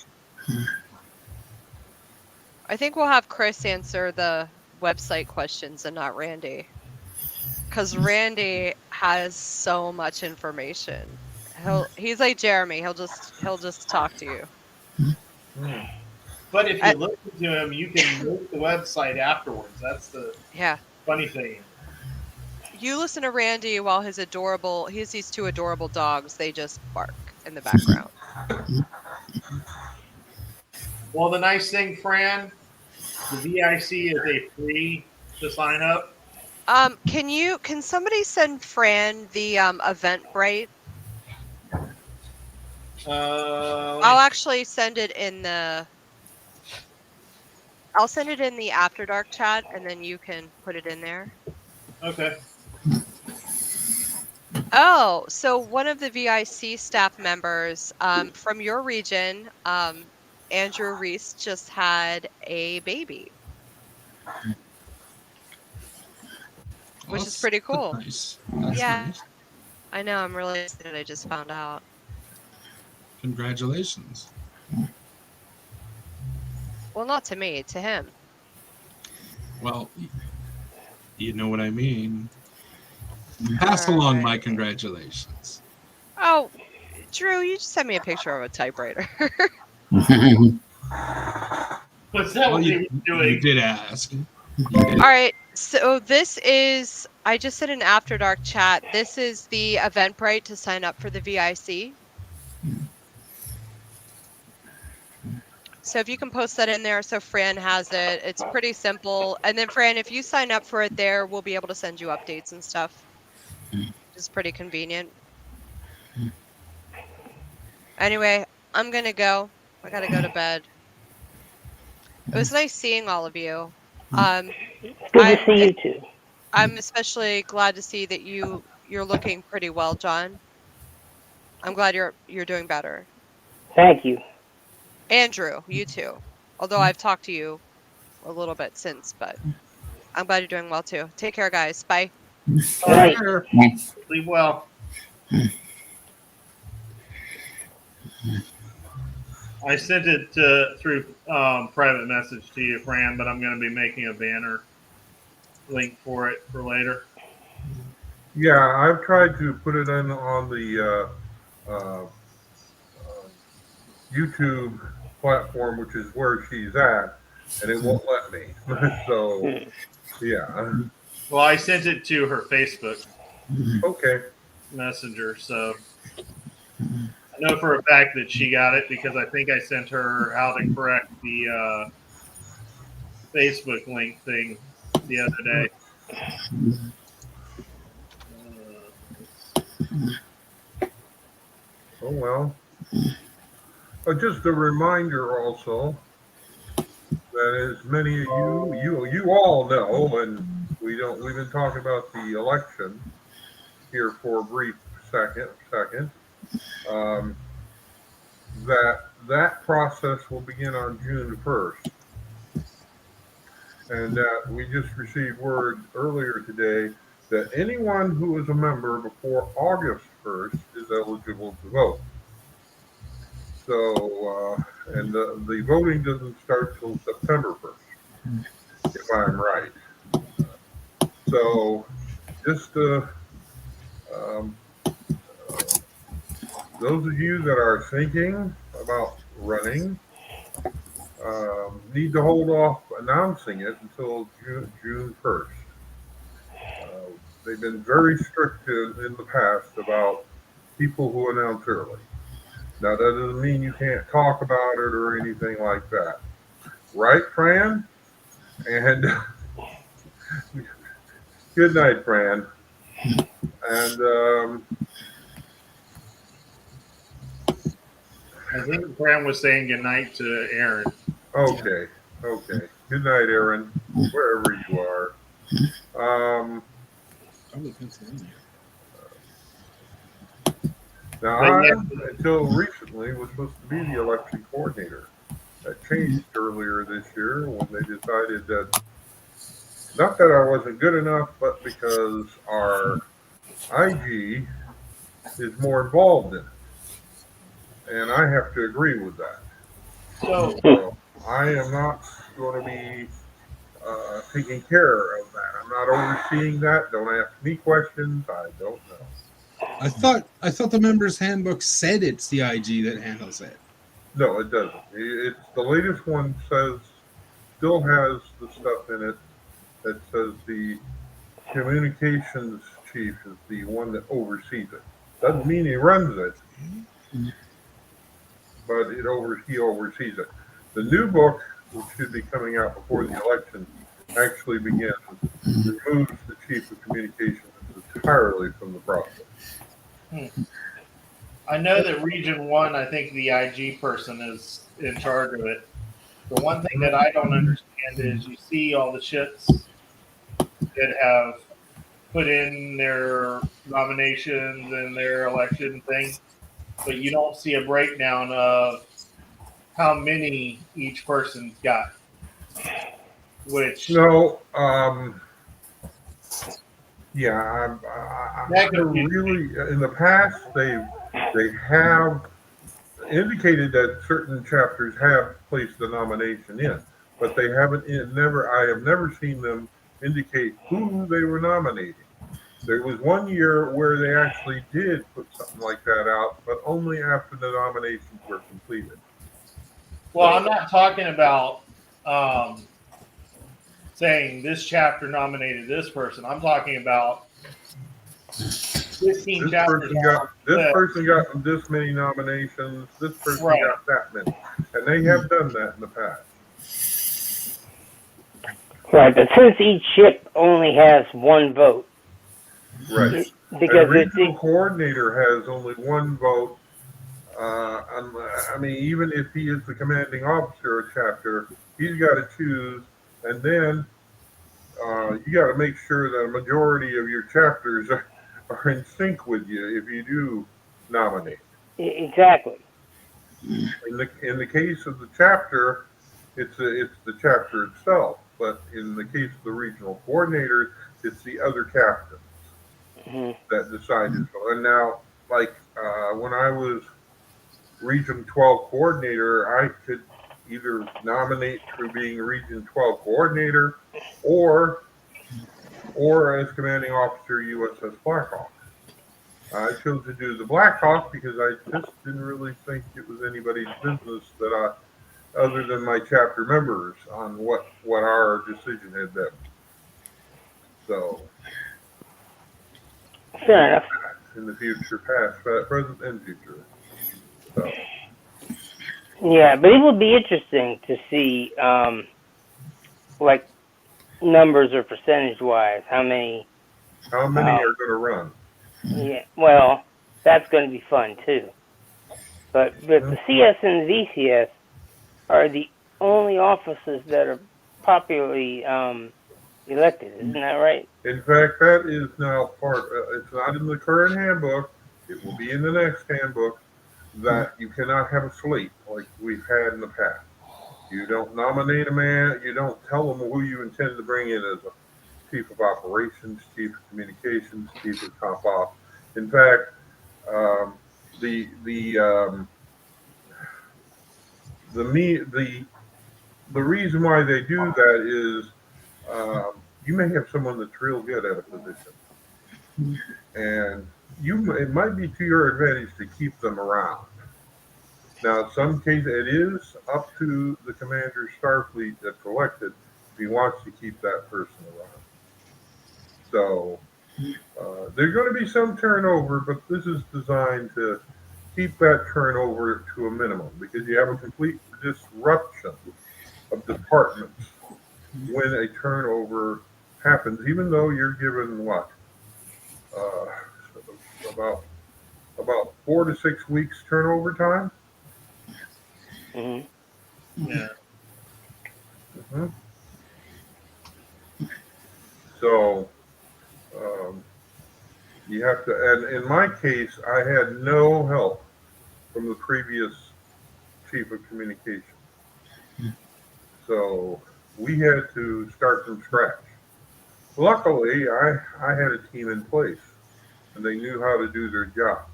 I think we'll have Chris answer the website questions and not Randy. Because Randy has so much information. He's like Jeremy. He'll just talk to you. But if you listen to him, you can make the website afterwards. That's the funny thing. You listen to Randy while he has these 2 adorable dogs. They just bark in the background. Well, the nice thing, Fran, the VIC is a free to sign up. Can somebody send Fran the Eventbrite? I'll actually send it in the. I'll send it in the After Dark chat, and then you can put it in there. Okay. Oh, so one of the VIC staff members from your region, Andrew Reese, just had a baby, which is pretty cool. Nice. That's nice. I know. I'm really excited. I just found out. Congratulations. Well, not to me, to him. Well, you know what I mean. Pass along my congratulations. Oh, Drew, you just sent me a picture of a typewriter. What's that what you were doing? You did ask. All right, so this is, I just said an After Dark chat. This is the Eventbrite to sign up for the VIC. So if you can post that in there so Fran has it, it's pretty simple. And then Fran, if you sign up for it there, we'll be able to send you updates and stuff. It's pretty convenient. Anyway, I'm going to go. I got to go to bed. It was nice seeing all of you. Good to see you too. I'm especially glad to see that you're looking pretty well, John. I'm glad you're doing better. Thank you. Andrew, you too. Although I've talked to you a little bit since, but I'm glad you're doing well too. Take care, guys. Bye. Bye. Sleep well. I sent it through private message to you, Fran, but I'm going to be making a banner link for it for later. Yeah, I've tried to put it in on the YouTube platform, which is where she's at, and it won't let me. So, yeah. Well, I sent it to her Facebook. Okay. Messenger, so I know for a fact that she got it because I think I sent her how to correct the Facebook link thing the other day. Oh well. Just a reminder also that as many of you all know, and we've been talking about the election here for a brief second, that process will begin on June 1st. And that we just received word earlier today that anyone who is a member before August 1st is eligible to vote. So, and the voting doesn't start till September 1st, if I'm right. So, just those of you that are thinking about running, need to hold off announcing it until June 1st. They've been very strict in the past about people who announce early. Now, that doesn't mean you can't talk about it or anything like that. Right, Fran? And good night, Fran. And I think Fran was saying good night to Aaron. okay. Good night, Aaron, wherever you are. Now, I, until recently, was supposed to be the election coordinator. That changed earlier this year when they decided that, not that I wasn't good enough, but because our IG is more involved in it. And I have to agree with that. So I am not going to be taking care of that. I'm not overseeing that. Don't ask me questions. I don't know. I thought the members' handbook said it's the IG that handles it. No, it doesn't. It's the latest one still has the stuff in it that says the communications chief is the one that oversees it. Doesn't mean he runs it, but he oversees it. The new book, which should be coming out before the election, actually removes the chief of communications entirely from the process. I know that Region 1, I think the IG person is in charge of it. The one thing that I don't understand is you see all the shits that have put in their nominations and their election thing, but you don't see a breakdown of how many each person's got. Which no, yeah, I really in the past they have indicated that certain chapters have placed the nomination in, but they haven't. I have never seen them indicate who they were nominating. There was one year where they actually did put something like that out, but only after the nominations were completed. Well, I'm not talking about saying this chapter nominated this person. I'm talking about 15 chapters. This person got this many nominations. This person got that many, and they have done that in the past. Right, but since each ship only has one vote, right? Because the regional coordinator has only one vote. I mean, even if he is the commanding officer of a chapter, he's got to choose, and then you got to make sure that a majority of your chapters are in sync with you if you do nominate. Exactly. In the case of the chapter, it's the chapter itself, but in the case of the regional coordinator, it's the other captains that decide this. And now, like when I was Region 12 coordinator, I could either nominate through being Region 12 coordinator or as commanding officer USS Blackhawk. I chose to do the Blackhawk because I just didn't really think it was anybody's business other than my chapter members on what our decision had been. So, fair enough. In the future, past, present, and future. So. Yeah, but it would be interesting to see, like, numbers or percentage-wise, how many are going to run. Yeah, well, that's going to be fun, too. But the CS and the VCS are the only offices that are popularly elected, isn't that right? In fact, that is now it's not in the current handbook, it will be in the next handbook, that you cannot have a slate like we've had in the past. You don't nominate a man, you don't tell them who you intend to bring in as a chief of operations, chief of communications, chief of top ops. In fact, the reason why they do that is you may have someone that's real good at a position, and it might be to your advantage to keep them around. Now, in some cases, it is up to the commander's Starfleet that's elected if he wants to keep that person around. So there's going to be some turnover, but this is designed to keep that turnover to a minimum because you have a complete disruption of departments when a turnover happens, even though you're given what? About 4 to 6 weeks turnover time. Mm-hmm. Yeah. Mm-hmm. So you have to, and in my case, I had no help from the previous chief of communications. So we had to start from scratch. Luckily, I had a team in place and they knew how to do their jobs.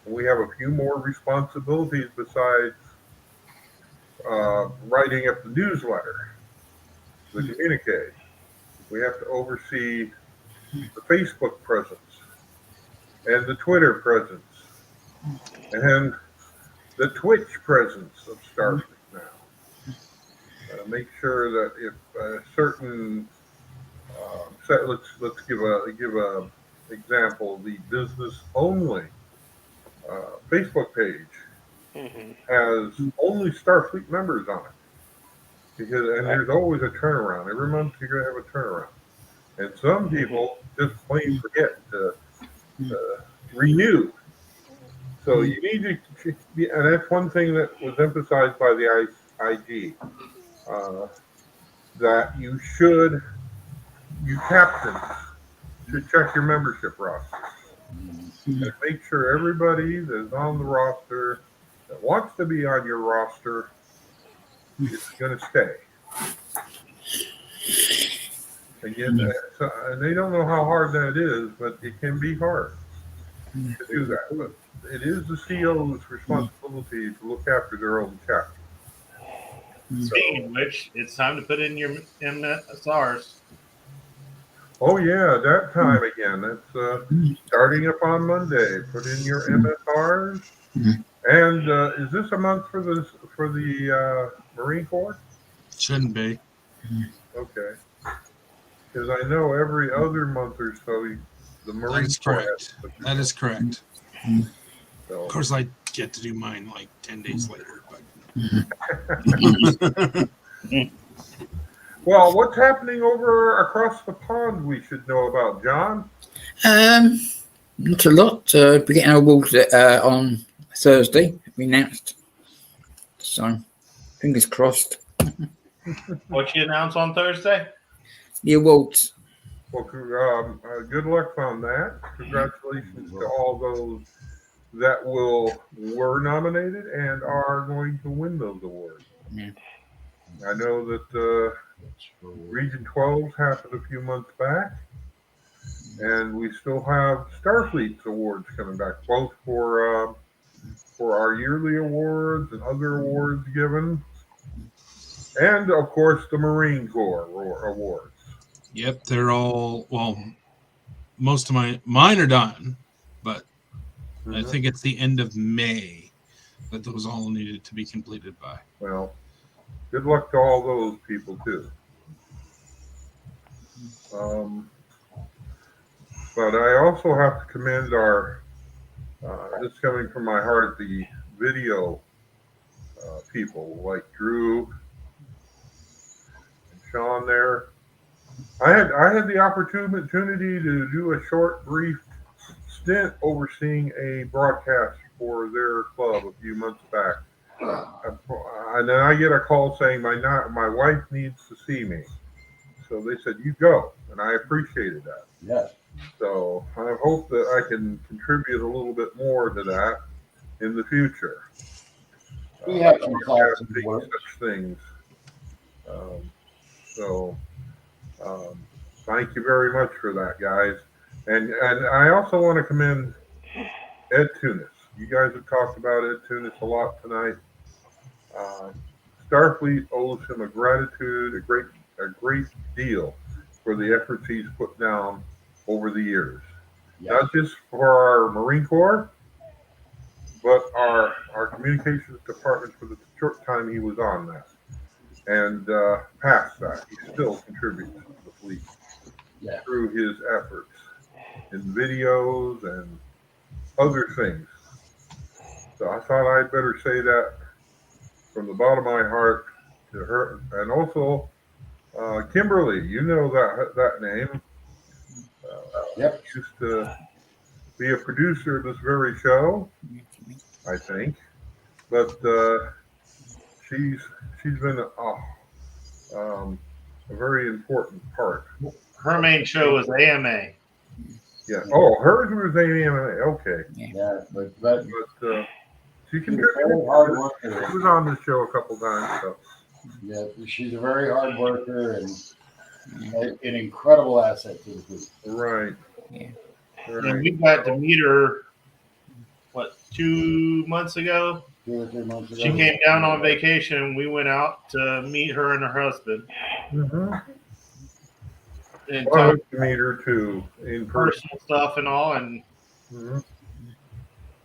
And we have a few more responsibilities besides writing up the newsletter, the communique. We have to oversee the Facebook presence and the Twitter presence and the Twitch presence of Starfleet now. Make sure that if certain let's give a example. The business only Facebook page has only Starfleet members on it and there's always a turnaround. Every month you're going to have a turnaround, and some people just plain forget to renew. So you need to, and that's one thing that was emphasized by the IG, that you captains should check your membership roster and make sure everybody that's on the roster that wants to be on your roster is going to stay. Again, and they don't know how hard that is, but it can be hard to do that. But it is the CO's responsibility to look after their own check. Speaking of which, it's time to put in your MSRs. Oh yeah, that time again. That's starting up on Monday. Put in your MSRs. And is this a month for the Marine Corps? Shouldn't be. Okay. Because I know every other month or so, the Marine That is Corps correct. That is correct. So. Of course, I get to do mine like 10 days later. But Well, what's happening over across the pond we should know about, John? Not a lot. We're getting our awards on Thursday, we announced. So, fingers crossed. What you announce on Thursday? The awards. Well, good luck on that. Congratulations to all those that were nominated and are going to win those awards. Yeah. I know that Region 12 happened a few months back, and we still have Starfleet's awards coming back, both for our yearly awards and other awards given, and of course the Marine Corps awards. Yep, they're all, well, most of mine are done, but I think it's the end of May that those all needed to be completed by. Well, good luck to all those people too. But I also have to commend our, this coming from my heart, the video people like Drew and Sean there. I had the opportunity to do a short, brief stint overseeing a broadcast for their club a few months back. And then I get a call saying my wife needs to see me. So they said, you go. And I appreciated that. Yes. So I hope that I can contribute a little bit more to that in the future. We have some thoughts and work. Such things. Thank you very much for that, guys. And I also want to commend Ed Tunis. You guys have talked about Ed Tunis a lot tonight. Starfleet owes him a great deal for the efforts he's put down over the years. Yes. Not just for our Marine Corps, but our communications department for the short time he was on that, and past that, he still contributes to the fleet through his efforts in videos and other things. So I thought I'd better say that from the bottom of my heart to her, and also Kimberly. You know that name. Used to be a producer of this very show, I think, but she's been a very important part. Her main show was AMA. Yeah. Oh, hers was AMA. Okay. Yeah, but she contributed. Hard worker. She was on the show a couple times. So. Yeah, she's a very hard worker and an incredible asset to the group. Right. Yeah. Right. And we got to meet her, 2 months ago? 2 or 3 months ago. She came down on vacation. We went out to meet her and her husband. Mm-hmm. And I hope to meet her too in person. Personal stuff and all. And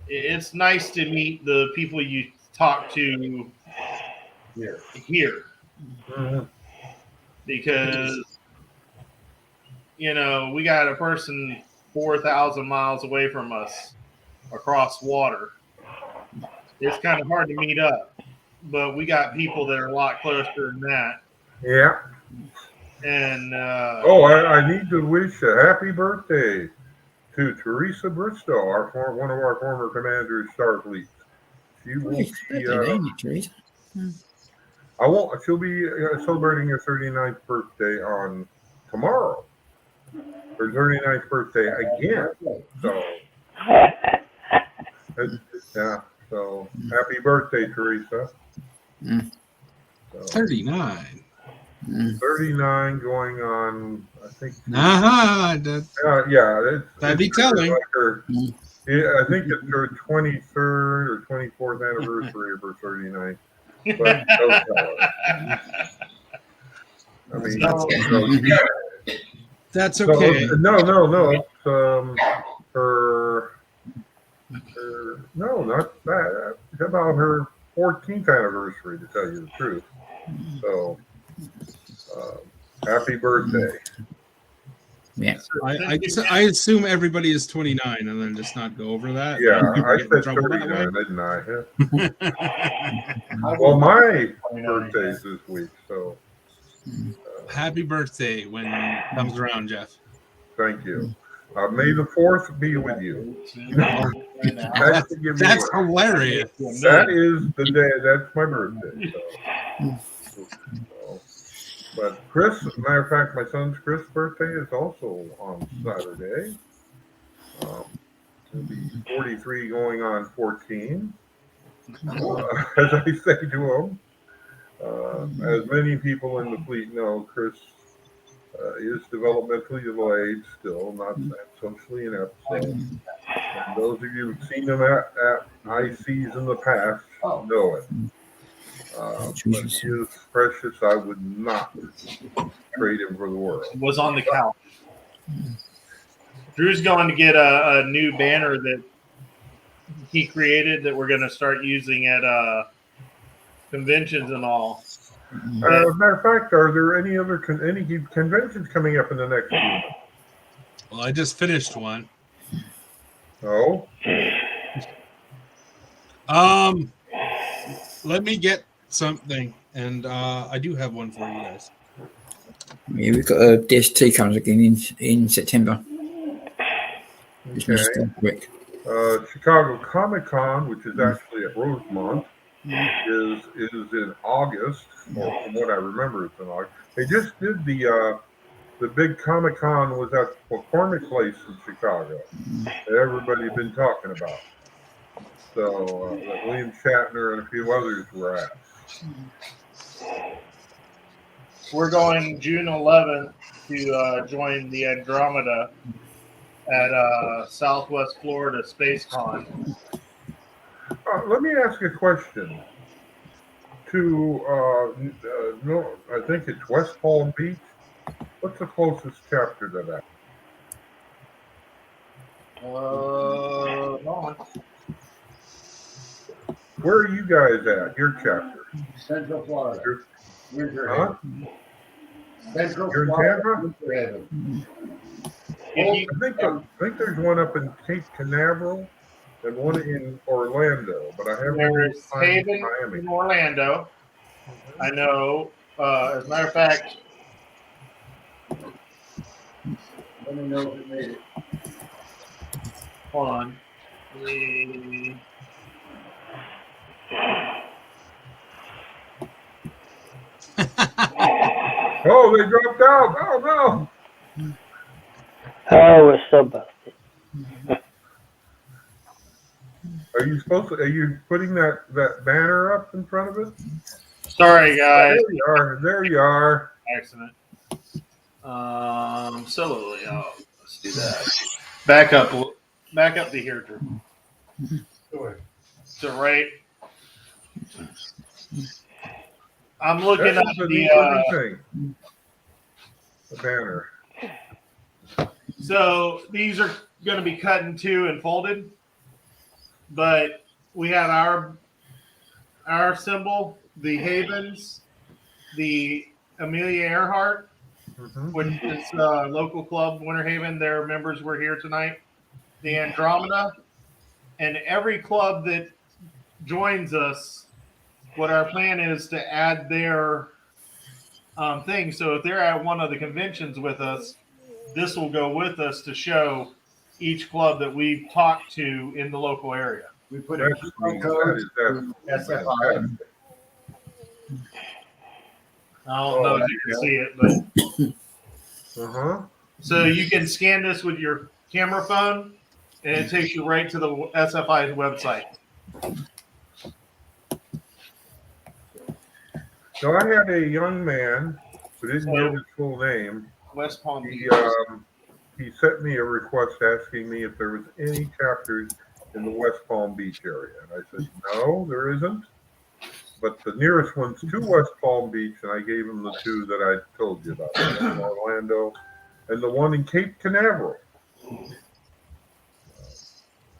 it's nice to meet the people you talk to here. Mm-hmm. Because, we got a person 4,000 miles away from us across water. It's kind of hard to meet up, but we got people that are a lot closer than that. Yeah. And I need to wish a happy birthday to Teresa Bristow, one of our former commanders, Starfleet. She will be. Teresa. I won't. She'll be celebrating her 39th birthday on tomorrow. Her 39th birthday again. So. Yeah. So happy birthday, Teresa. So, 39. 39 going on, I think. That'd be telling. Like her, I think it's her 23rd or 24th anniversary of her 39th. But don't tell her. I mean, that's okay. No. It's her. No, not that. It's about her 14th anniversary, to tell you the truth. So, happy birthday. Yeah. I guess I assume everybody is 29 and then just not go over that. Yeah, I said 39, didn't I? Well, my birthday's this week, so. Happy birthday when it comes around, Jeff. Thank you. May the 4th be with you. That's hilarious. That is the day. That's my birthday. So. But Chris, as a matter of fact, my son's Chris' birthday is also on Saturday. He'll be 43 going on 14. As I say to him, as many people in the fleet know, Chris is developmentally delayed still, not socially inept. So, and those of you who've seen him at ICs in the past know it. But he is precious. I would not trade him for the world. Was on the couch. Drew's going to get a new banner that he created that we're going to start using at conventions and all. As a matter of fact, are there any other conventions coming up in the next few months? Well, I just finished one. Oh? Let me get something, and I do have one for you guys. Yeah, we've got a DST comes again in September. Okay. Chicago Comic Con, which is actually at Rosemont, is in August. Or from what I remember, it's in August. They just did the big Comic Con was at McCormick Place in Chicago that everybody's been talking about. So that William Shatner and a few others were at. We're going June 11th to join the Andromeda at Southwest Florida Space Con. Let me ask a question. No, I think it's West Palm Beach. What's the closest chapter to that? Hold on. Where are you guys at? Your chapter? Central Florida. Winter Huh? Haven. Central You're in Florida. Tampa? Winter Haven. I think there's one up in Cape Canaveral and one in Orlando, but I haven't been There's Haven Miami. in Orlando. Mm-hmm. I know. As a matter of fact, Let me know if it made it. hold on. Oh, they dropped out. Oh no. Oh, we're so busted. Are you putting that banner up in front of it? Sorry, guys. There you are. There you are. Accident. Absolutely. Oh, let's do that. Back up to here, Drew. Go ahead. So right. I'm looking That at is a the neat thing. The banner. So these are going to be cut in two and folded, but we have our symbol, the Havens, the Amelia Earhart, which is a local club, Winter Haven. Their members were here tonight. The Andromeda, and every club that joins us, what our plan is to add their thing. So if they're at one of the conventions with us, this will go with us to show each club that we've talked to in the local area. We put a QR code to SFI. I don't know if you can see it, but so you can scan this with your camera phone, and it takes you right to the SFI's website. So I had a young man who didn't give his full name. West Palm Beach. He sent me a request asking me if there was any chapters in the West Palm Beach area. And I said, no, there isn't. But the nearest one's to West Palm Beach, and I gave him the two that I told you about, the one in Orlando and the one in Cape Canaveral.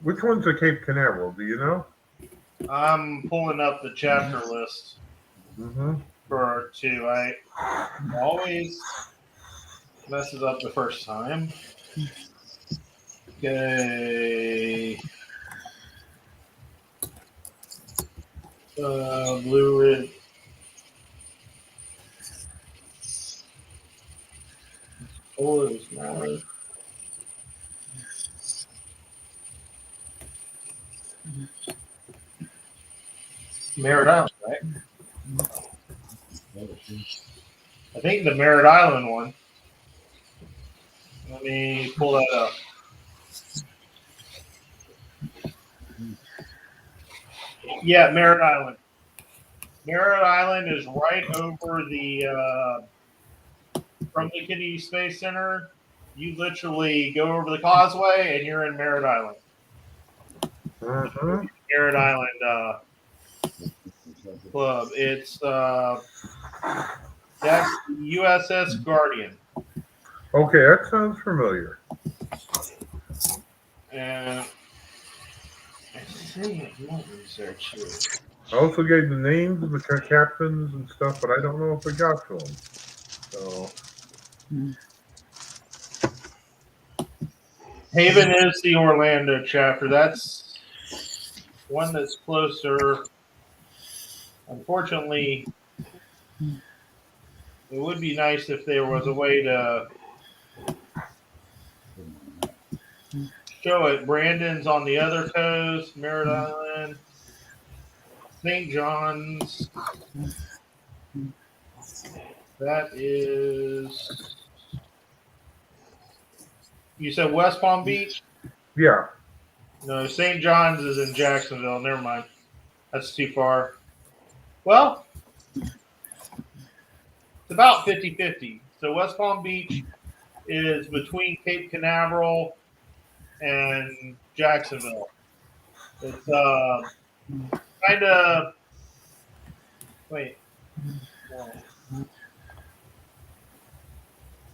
Which one's the Cape Canaveral? Do you know? I'm pulling up the chapter list for two. I always messes up the first time. Okay. Blue Ridge. Orange Mountain. Merritt Island, right? I think the Merritt Island one. Let me pull that up. Yeah, Merritt Island. Merritt Island is right over the from the Kennedy Space Center. You literally go over the causeway and you're in Merritt Island. Merritt Island Club. It's that's USS Guardian. Okay, that sounds familiar. And I see it. Not research here. I also gave the names of the captains and stuff, but I don't know if I got to them. So. Haven is the Orlando chapter. That's one that's closer. Unfortunately, it would be nice if there was a way to show it. Brandon's on the other coast, Merritt Island, St. John's. That is. You said West Palm Beach? Yeah. No, St. John's is in Jacksonville. Never mind. That's too far. Well, it's about 50-50. So West Palm Beach is between Cape Canaveral and Jacksonville. It's kind of wait.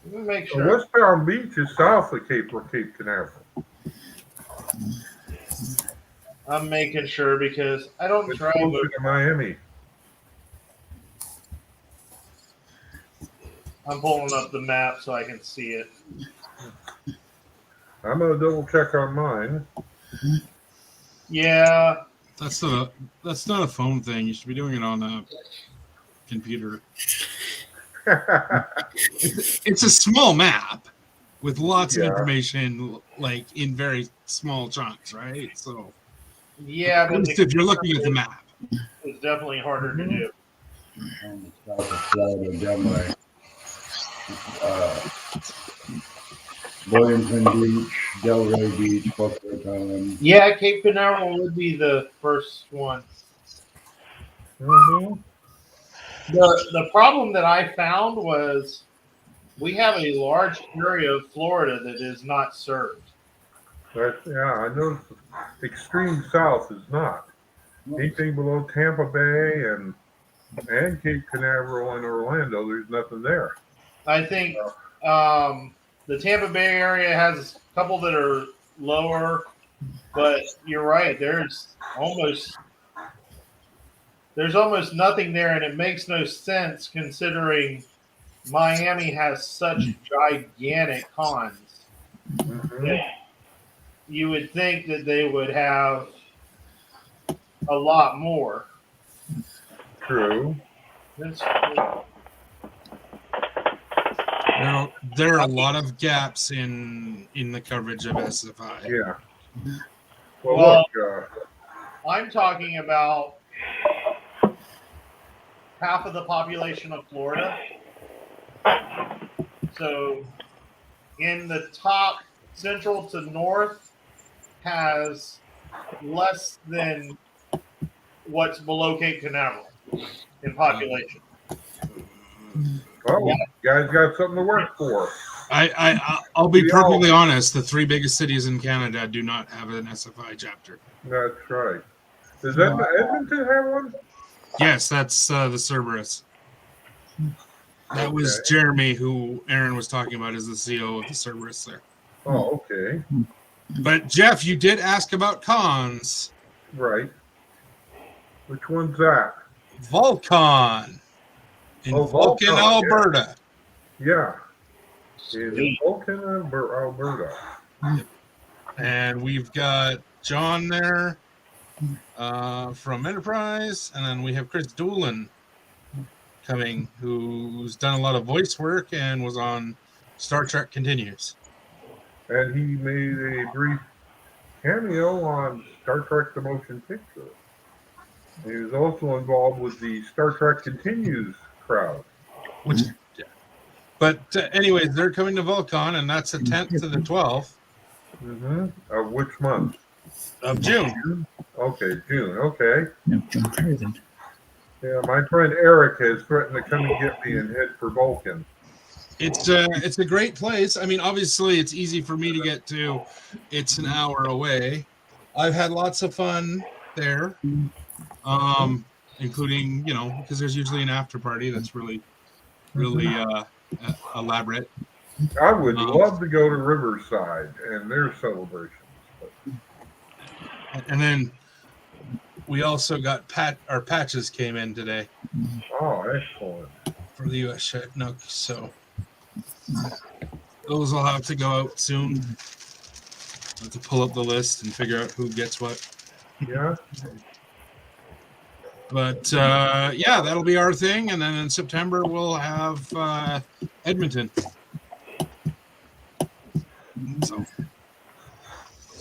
Let me make sure. West Palm Beach is south of Cape Canaveral. I'm making sure because I don't It's drive closer over. to Miami. I'm pulling up the map so I can see it. I'm gonna double check on mine. Yeah. That's not a phone thing. You should be doing it on a computer. It's a small map with lots of information, like in very small chunks, right? So Yeah, at but least if you're looking at the map, it's definitely harder to do. On the south of Florida, down by Williamson Beach, Delray Beach, Boca Raton. Yeah, Cape Canaveral would be the first one. Mm-hmm. The problem that I found was we have a large area of Florida that is not served. I noticed extreme south is not. Anything below Tampa Bay and Cape Canaveral and Orlando, there's nothing there. I think the Tampa Bay area has a couple that are lower, but you're right. There's almost nothing there, and it makes no sense considering Miami has such gigantic cons. Mm-hmm. That you would think that they would have a lot more. True. there are a lot of gaps in the coverage of SFI. Yeah. Well, look, I'm talking about half of the population of Florida. So in the top central to north has less than what's below Cape Canaveral in population. Oh, you guys got something to work for. I'll be perfectly honest. The 3 biggest cities in Canada do not have an SFI chapter. That's right. Does Edmonton have one? Yes, that's the Cerberus. That was Jeremy, who Aaron was talking about, is the CEO of the Cerberus there. Oh, okay. But Jeff, you did ask about cons. Right. Which one's that? Vulcan. In Vulcan, Alberta. Yeah. In Vulcan, Alberta. And we've got John there from Enterprise. And then we have Chris Doolin coming, who's done a lot of voice work and was on Star Trek Continues. And he made a brief cameo on Star Trek The Motion Picture. He was also involved with the Star Trek Continues crowd. But anyways, they're coming to Vulcan, and that's the 10th to the 12th. Mm-hmm. Of which month? Of June. Okay, June. Okay. No, John Harrington. Yeah, my friend Eric has threatened to come and get me and head for Vulcan. It's a great place. I mean, obviously, it's easy for me to get to. It's an hour away. I've had lots of fun there, including, because there's usually an after party that's really elaborate. I would love to go to Riverside and their celebrations. And then we also got our patches came in today. Oh, excellent. For the US Nook, so those will have to go out soon. I'll have to pull up the list and figure out who gets what. Yeah. But yeah, that'll be our thing, and then in September we'll have Edmonton. So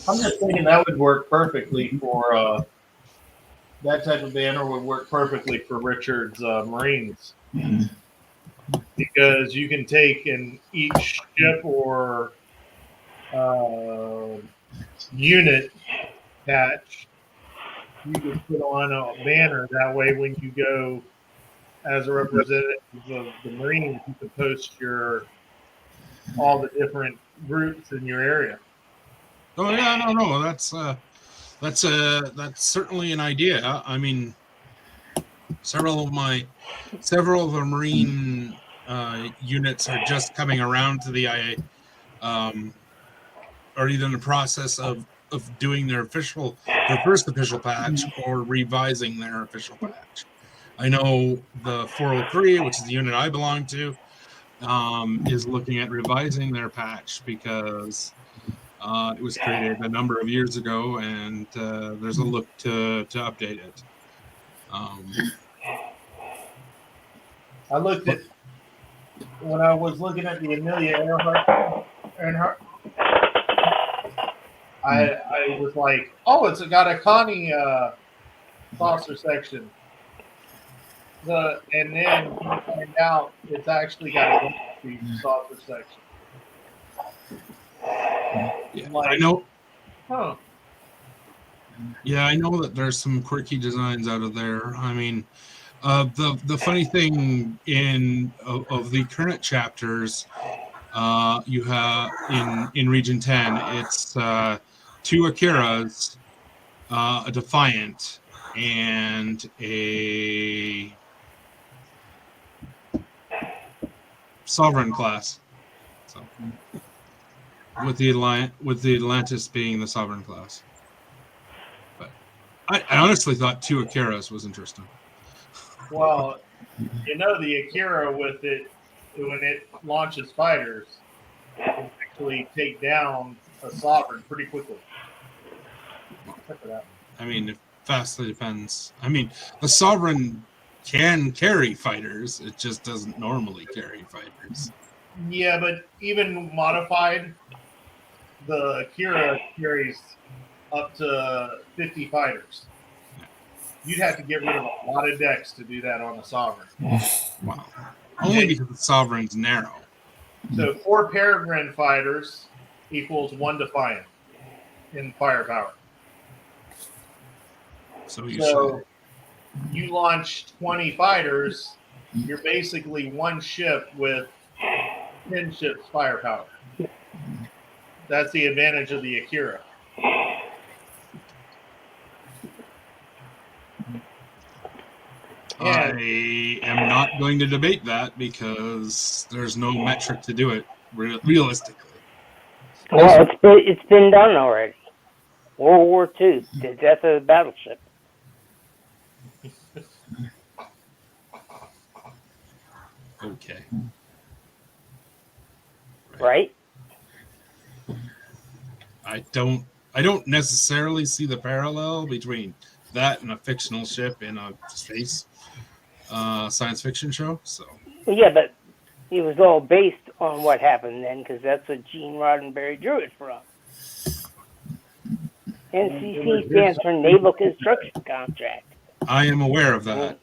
I'm just thinking that would work perfectly for that type of banner would work perfectly for Richard's Marines. Because you can take in each ship or unit patch, you can put on a banner. That way, when you go as a representative of the Marines, you can post all the different groups in your area. Oh yeah, no, that's certainly an idea. I mean, several of the Marine units are just coming around to the IA, or either in the process of of doing their first official patch or revising their official patch. I know the 403, which is the unit I belong to, is looking at revising their patch because it was created a number of years ago, and there's a look to update it. I looked at when I was looking at the Amelia Earhart. I was like, oh, it's got a Connie saucer section. And then you find out it's actually got a saucer section. Yeah, like, I know. Huh. Yeah, I know that there's some quirky designs out of there. I mean, the funny thing of the current chapters, you have in Region 10, it's 2 Akiras, a Defiant, and a Sovereign class. So, with the Atlantis being the Sovereign class. But I honestly thought 2 Akiras was interesting. Well, the Akira with it, when it launches fighters, can actually take down a Sovereign pretty quickly. I mean, it vastly depends. I mean, the Sovereign can carry fighters. It just doesn't normally carry fighters. Yeah, but even modified, the Akira carries up to 50 fighters. You'd have to get rid of a lot of decks to do that on a Sovereign. Wow. Only because the Sovereign's narrow. So 4 Peregrine fighters equals 1 Defiant in firepower. So you launch 20 fighters, you're basically 1 ship with 10 ships firepower. That's the advantage of the Akira. I am not going to debate that because there's no metric to do it realistically. Well, it's been done already. World War II, the death of the battleship. Okay. Right? I don't necessarily see the parallel between that and a fictional ship in a space science fiction show. So Yeah, but it was all based on what happened then, because that's what Gene Roddenberry drew it from. NCC stands for Naval Construction Contract. I am aware of that.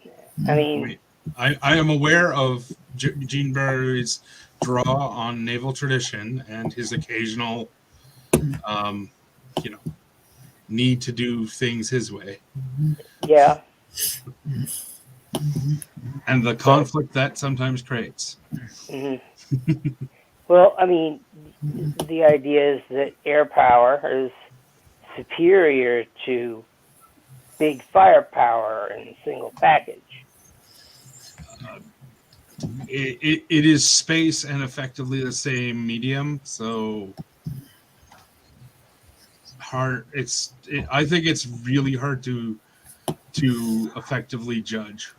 I mean, I am aware of Gene Barry's draw on naval tradition and his occasional, need to do things his way. Yeah. And the conflict that sometimes creates. Mm-hmm. Well, I mean, the idea is that air power is superior to big firepower in a single package. It is space and effectively the same medium, so hard. I think it's really hard to effectively judge,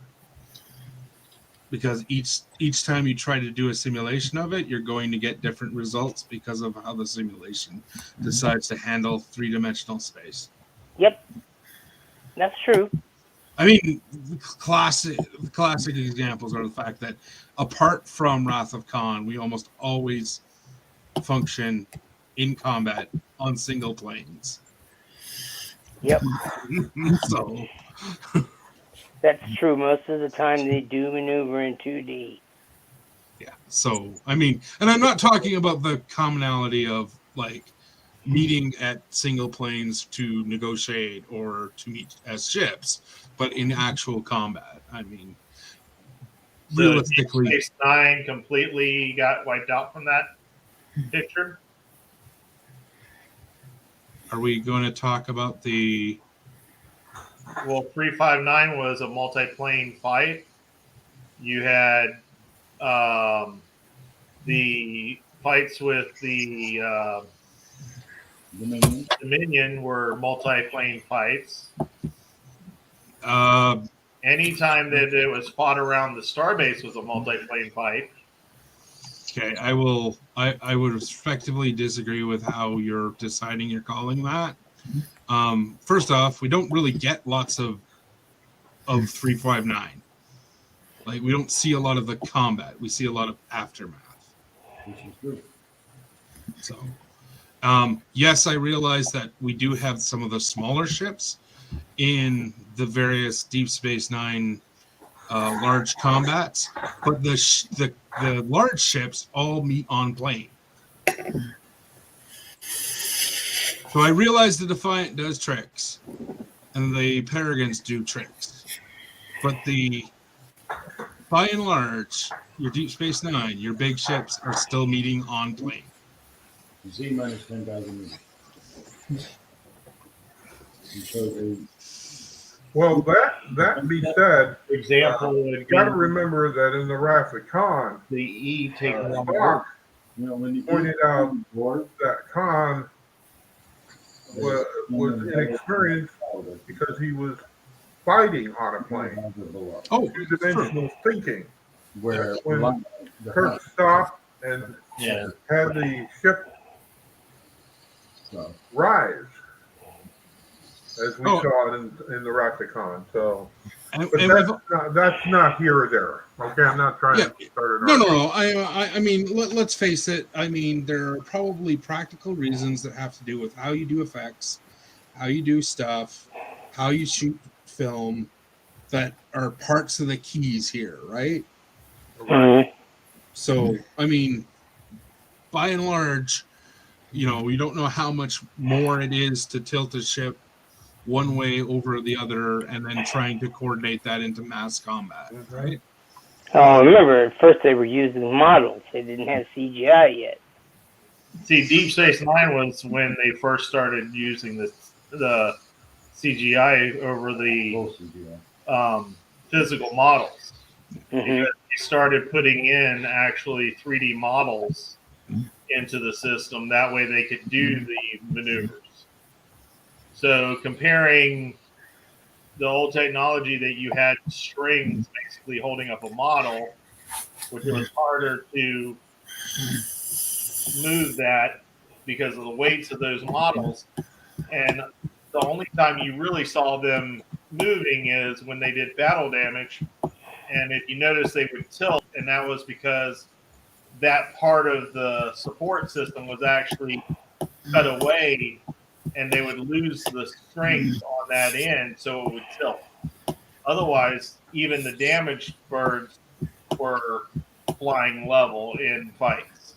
because each time you try to do a simulation of it, you're going to get different results because of how the simulation decides to handle 3-dimensional space. Yep, that's true. I mean, classic examples are the fact that apart from Wrath of Khan, we almost always function in combat on single planes. Yep. So that's true. Most of the time they do maneuver in 2D. Yeah. So, I mean, and I'm not talking about the commonality of like meeting at single planes to negotiate or to meet as ships, but in actual combat. I mean, realistically, Space Nine completely got wiped out from that picture. Are we going to talk about the? Well, 359 was a multi-plane fight. You had the fights with the Dominion were multi-plane fights. Uh, Anytime that it was fought around the starbase was a multi-plane fight. Okay, I would respectively disagree with how you're deciding you're calling that. First off, we don't really get lots of 359. Like, we don't see a lot of the combat. We see a lot of aftermath. Which is good. So, yes, I realize that we do have some of the smaller ships in the various Deep Space Nine large combats, but the large ships all meet on plane. So I realize the Defiant does tricks, and the Paragons do tricks, but by and large, your Deep Space Nine, your big ships are still meeting on plane. Z minus 10,000 meters. Well, that be said, example, you got to remember that in the Wrath of Khan, the E takes Spock pointed out that Khan was inexperienced because he was fighting on a plane. Oh, two-dimensional thinking. Where when Kirk stopped and had the ship rise, as we saw it in the Wrath of Khan. So, but that's not here or there. Okay, I'm not trying to start it. No. I mean, let's face it. I mean, there are probably practical reasons that have to do with how you do effects, how you do stuff, how you shoot film, that are parts of the keys here, right? Mm-hmm. So, I mean, by and large, you don't know how much more it is to tilt a ship one way over the other and then trying to coordinate that into mass combat, right? Oh, remember, at first they were using models. They didn't have CGI yet. See, Deep Space Nine was when they first started using the CGI over the physical models. Mm-hmm. Because they started putting in actually 3D models into the system. That way they could do the maneuvers. So comparing the old technology that you had strings basically holding up a model, which was harder to move that because of the weights of those models. And the only time you really saw them moving is when they did battle damage. And if you notice, they would tilt, and that was because that part of the support system was actually cut away, and they would lose the strength on that end, so it would tilt. Otherwise, even the damaged birds were flying level in fights.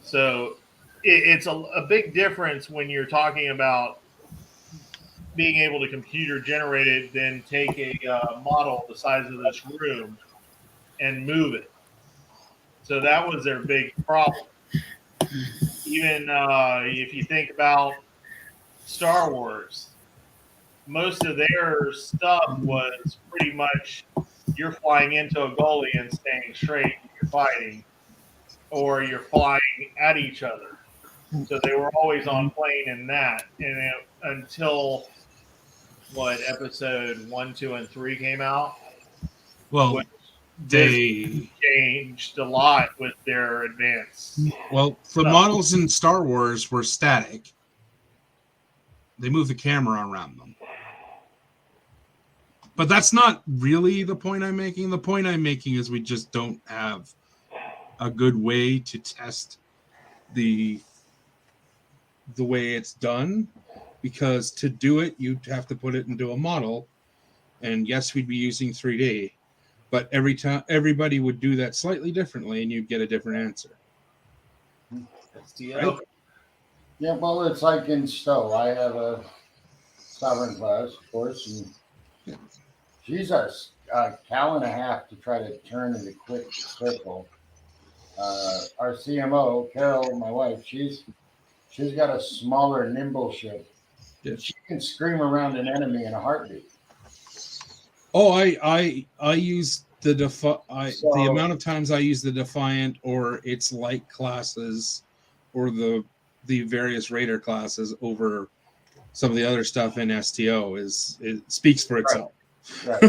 So it's a big difference when you're talking about being able to computer generate it, then take a model the size of this room and move it. So that was their big problem. Even if you think about Star Wars, most of their stuff was pretty much you're flying into a goalie and staying straight, you're fighting, or you're flying at each other. So they were always on plane in that. And until episode 1, 2, and 3 came out. Well, they changed a lot with their advance. Well, the models in Star Wars were static. They moved the camera around them. But that's not really the point I'm making. The point I'm making is we just don't have a good way to test the way it's done, because to do it, you'd have to put it into a model. And yes, we'd be using 3D, but every time everybody would do that slightly differently, and you'd get a different answer. Right? Yeah, well, it's like in Stowe. I have a Sovereign class, of course, and she's a cow and a half to try to turn in a quick circle. Our CMO, Carol, my wife, she's got a smaller, nimble ship. Yes. She can scream around an enemy in a heartbeat. Oh, I use the amount of times I use the Defiant or its like classes, or the the various Raider classes over some of the other stuff in STO it speaks for itself. Right.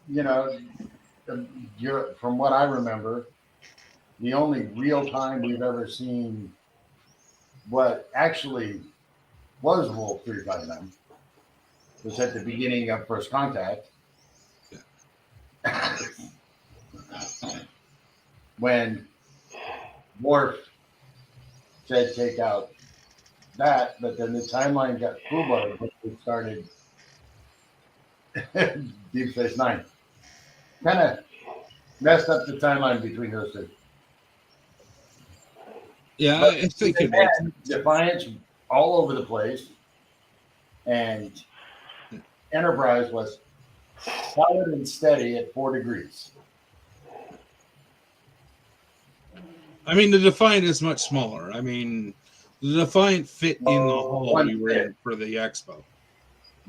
You know, from what I remember, the only real time we've ever seen what actually was Wolf 359 was at the beginning of First Contact. Yeah. When Worf said take out that, but then the timeline got full when it started Deep Space Nine. Kind of messed up the timeline between those two. Yeah, but I think it had Defiance all over the place, and Enterprise was solid and steady at 4 degrees. I mean, the Defiant is much smaller. I mean, the Defiant fit in the hall we were in for the expo.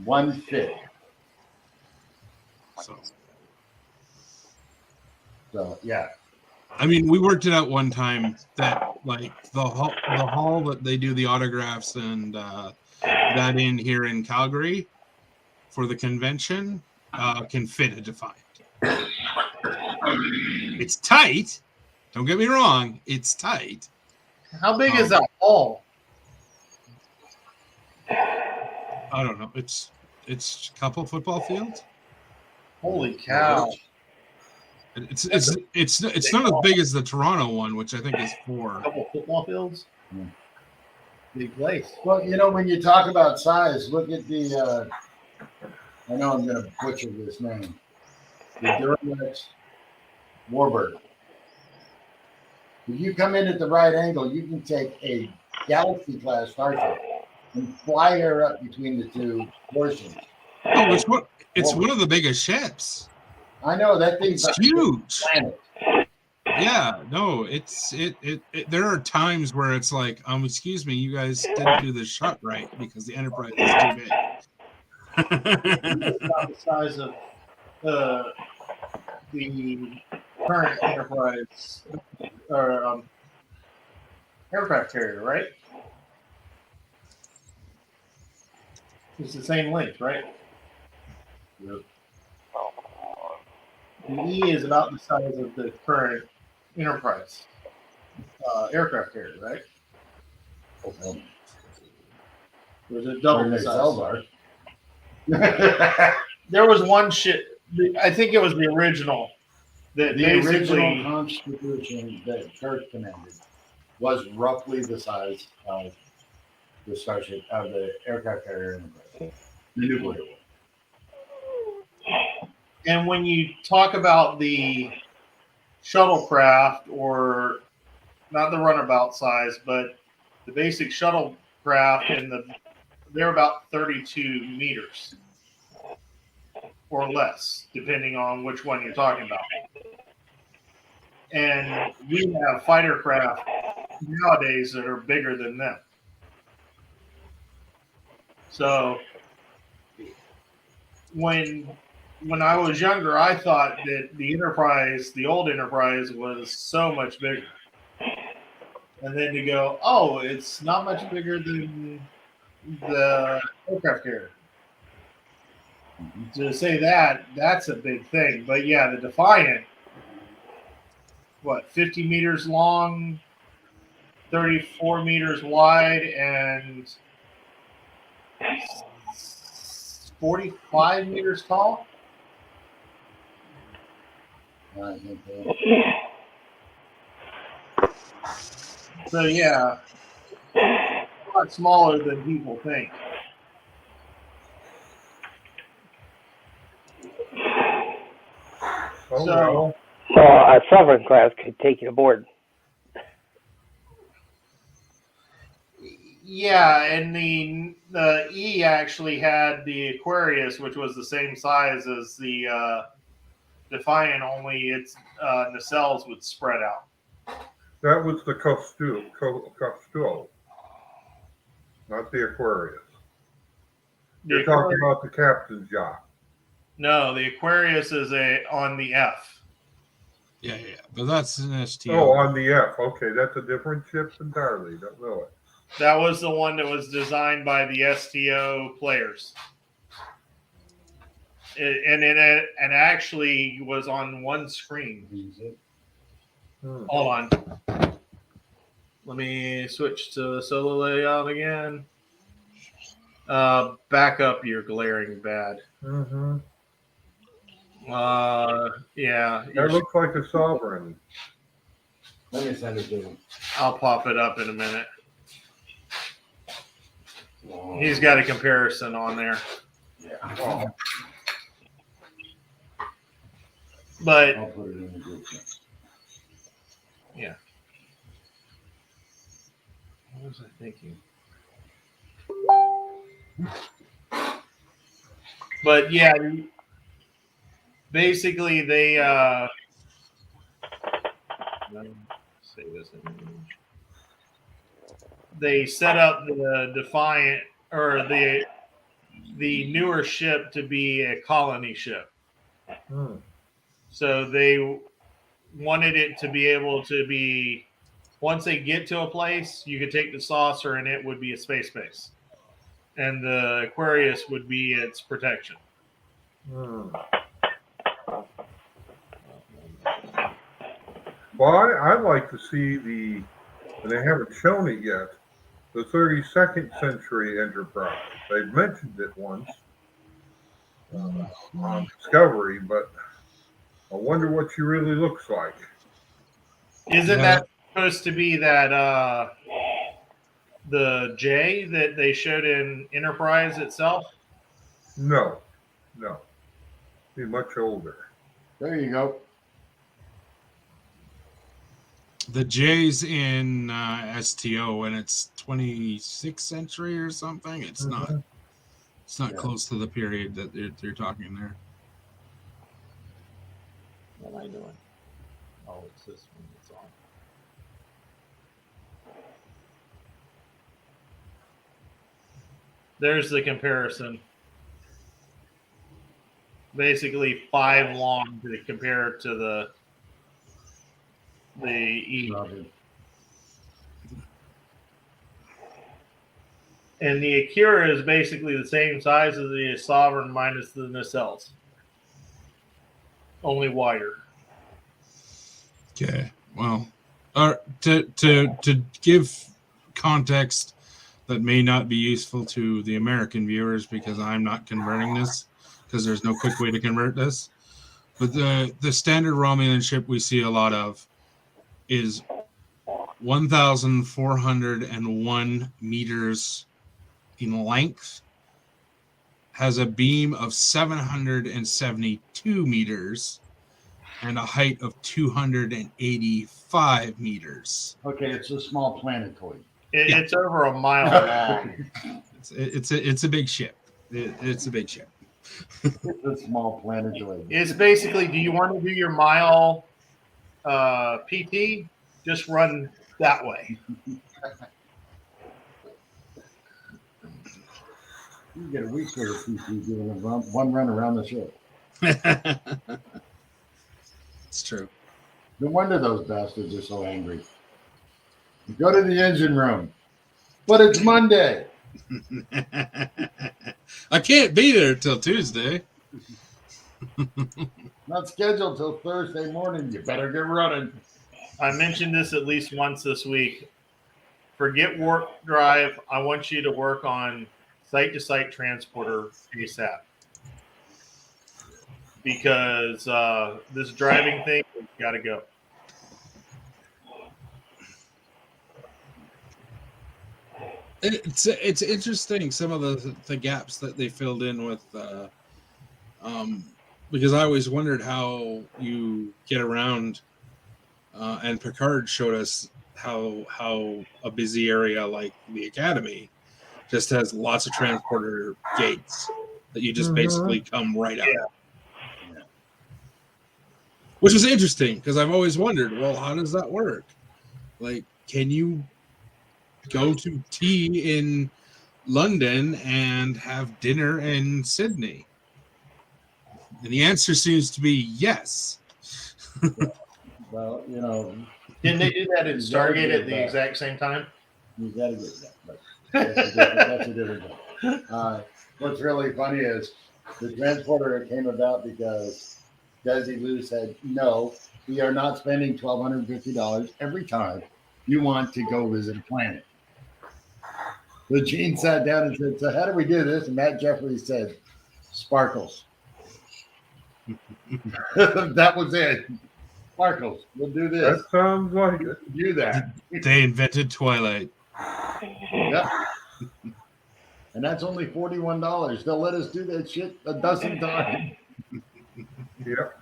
One fit. So yeah. I mean, we worked it out one time that like the hall that they do the autographs and that in here in Calgary for the convention can fit a Defiant. It's tight. Don't get me wrong. It's tight. How big is that hall? I don't know. It's a couple football fields. Holy cow! It's not as big as the Toronto one, which I think is 4. A couple football fields. Big place. Well, you know, when you talk about size, look at the. I know I'm going to butcher this name. The Duramax Warbird. If you come in at the right angle, you can take a Galaxy class starship and fly her up between the two portions. Oh, it's one of the biggest ships. I know that thing's huge. Yeah, no, there are times where it's like, excuse me, you guys didn't do the shot right because the Enterprise is too big. It's about the size of the current Enterprise or aircraft carrier, right? It's the same length, right? Yep. The E is about the size of the current Enterprise aircraft carrier, right? Okay. There's a double size. There was one ship. I think it was the original. The original Constitution that Kirk commanded was roughly the size of the starship of the aircraft carrier Enterprise. The nuclear one. And when you talk about the shuttlecraft, or not the runabout size, but the basic shuttlecraft, they're about 32 meters or less, depending on which one you're talking about. And we have fighter craft nowadays that are bigger than them. So when I was younger, I thought that the Enterprise, the old Enterprise, was so much bigger. And then to go, oh, it's not much bigger than the aircraft carrier. To say that's a big thing. But yeah, the Defiant, 50 meters long, 34 meters wide, and 45 meters tall. So yeah, a lot smaller than people think. So a Sovereign class could take you aboard. Yeah, and the E actually had the Aquarius, which was the same size as the Defiant, only its nacelles would spread out. That was the Costulo, not the Aquarius. You're talking about the captain's yacht. No, the Aquarius is on the F. Yeah, but that's an STO. Oh, on the F. Okay, that's a different ship entirely. Don't know it. That was the one that was designed by the STO players. And actually was on one screen. Hold on. Let me switch to the solo layout again. Back up your glaring bad. Mm-hmm. Yeah. That looks like a sovereign. Let me send it to him. I'll pop it up in a minute. He's got a comparison on there. Yeah. Oh. But I'll put it in the group chat. Yeah. What was I thinking? But yeah, basically they say this image. They set up the Defiant or the newer ship to be a colony ship. So they wanted it to be able to be, once they get to a place, you could take the saucer and it would be a space base. And the Aquarius would be its protection. Well, I'd like to see and they haven't shown it yet, the 32nd century Enterprise. They've mentioned it once on Discovery, but I wonder what she really looks like. Isn't that supposed to be that the J that they showed in Enterprise itself? No. Be much older. There you go. The J's in STO, and it's 26th century or something. It's not. It's not close to the period that they're talking there. What am I doing? Oh, it's this one that's on. There's the comparison. Basically 5 long to compare to the E. And the Akira is basically the same size as the Sovereign minus the nacelles. Only wider. Okay. Well, to give context that may not be useful to the American viewers, because I'm not converting this, because there's no quick way to convert this. But the standard Romulan ship we see a lot of is 1,401 meters in length, has a beam of 772 meters, and a height of 285 meters. Okay, it's a small planetoid. It's over a mile long. It's a big ship. It's a big ship. It's a small planetoid. It's basically, do you want to do your mile PT? Just run that way. You get a weekly PT doing one run around the ship. It's true. No wonder those bastards are so angry. You go to the engine room, but it's Monday. I can't be there till Tuesday. Not scheduled till Thursday morning. You better get running. I mentioned this at least once this week. Forget warp drive. I want you to work on site-to-site transporter ASAP. Because this driving thing has got to go. It's interesting, some of the gaps that they filled in with because I always wondered how you get around, and Picard showed us how a busy area like the Academy just has lots of transporter gates that you just basically come right out. Yeah. Which is interesting, because I've always wondered, well, how does that work? Like, can you go to tea in London and have dinner in Sydney? And the answer seems to be yes. Well, didn't they do that in Stargate at the exact same time? You got to get that, but that's a different thing. What's really funny is the transporter came about because Desilu said, "No, we are not spending $1,250 every time you want to go visit a planet." So Gene sat down and said, "So how do we do this?" And Matt Jeffries said, "Sparkles." That was it. Sparkles. We'll do this. That sounds like it. Do that. They invented Twilight. Yep. And that's only $41. They'll let us do that shit a dozen times. Yep.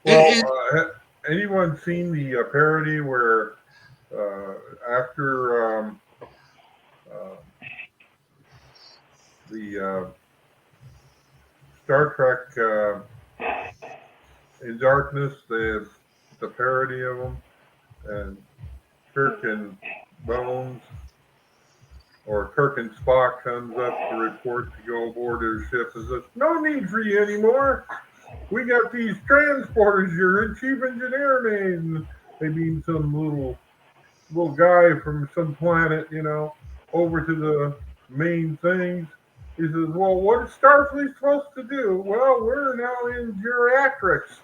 Well, anyone seen the parody where after the Star Trek In Darkness, the parody of them, and Kirk and Bones, or Kirk and Spock comes up to report to go aboard their ship and says, "No need for you anymore. We got these transporters you're chief engineer made." And they beam some little guy from some planet, over to the main things. He says, "Well, what is Starfleet supposed to do?" "Well, we're now in geriatrics.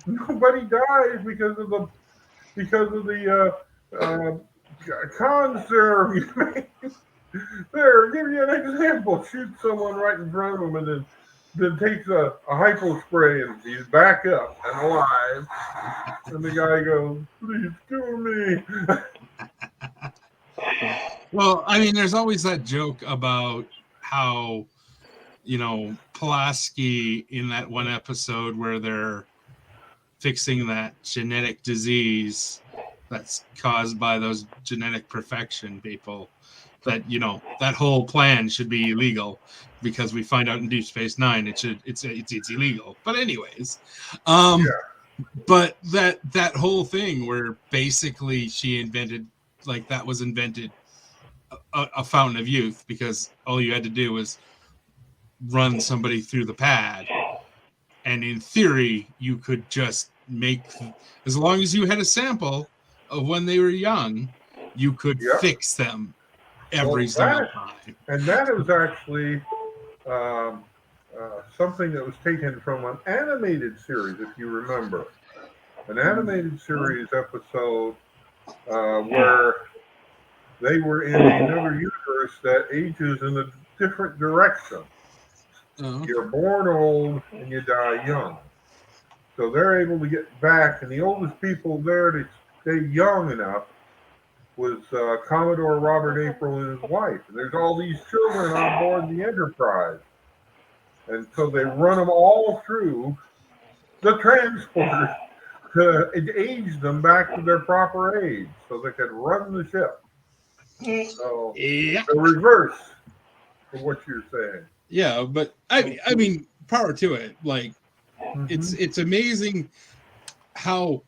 Nobody dies because of the con serum you made." There, give you an example. Shoot someone right in front of him, and then takes a hypo spray, and he's back up and alive. And the guy goes, "Please kill me." Well, I mean, there's always that joke about how, Pulaski in that one episode where they're fixing that genetic disease that's caused by those genetic perfection people, that that whole plan should be illegal, because we find out in Deep Space Nine it's illegal. But anyways, but that whole thing where basically she invented, that was invented a fountain of youth, because all you had to do was run somebody through the pad, and in theory you could just make, as long as you had a sample of when they were young, you could fix them every single time. And that is actually something that was taken from an animated series, if you remember. An animated series episode where they were in another universe that ages in a different direction. You're born old and you die young. So they're able to get back, and the oldest people there to stay young enough was Commodore Robert April and his wife. And there's all these children on board the Enterprise. And so they run them all through the transporter to age them back to their proper age so they could run the ship. So the reverse of what you're saying. Yeah, but I mean, power to it. It's amazing how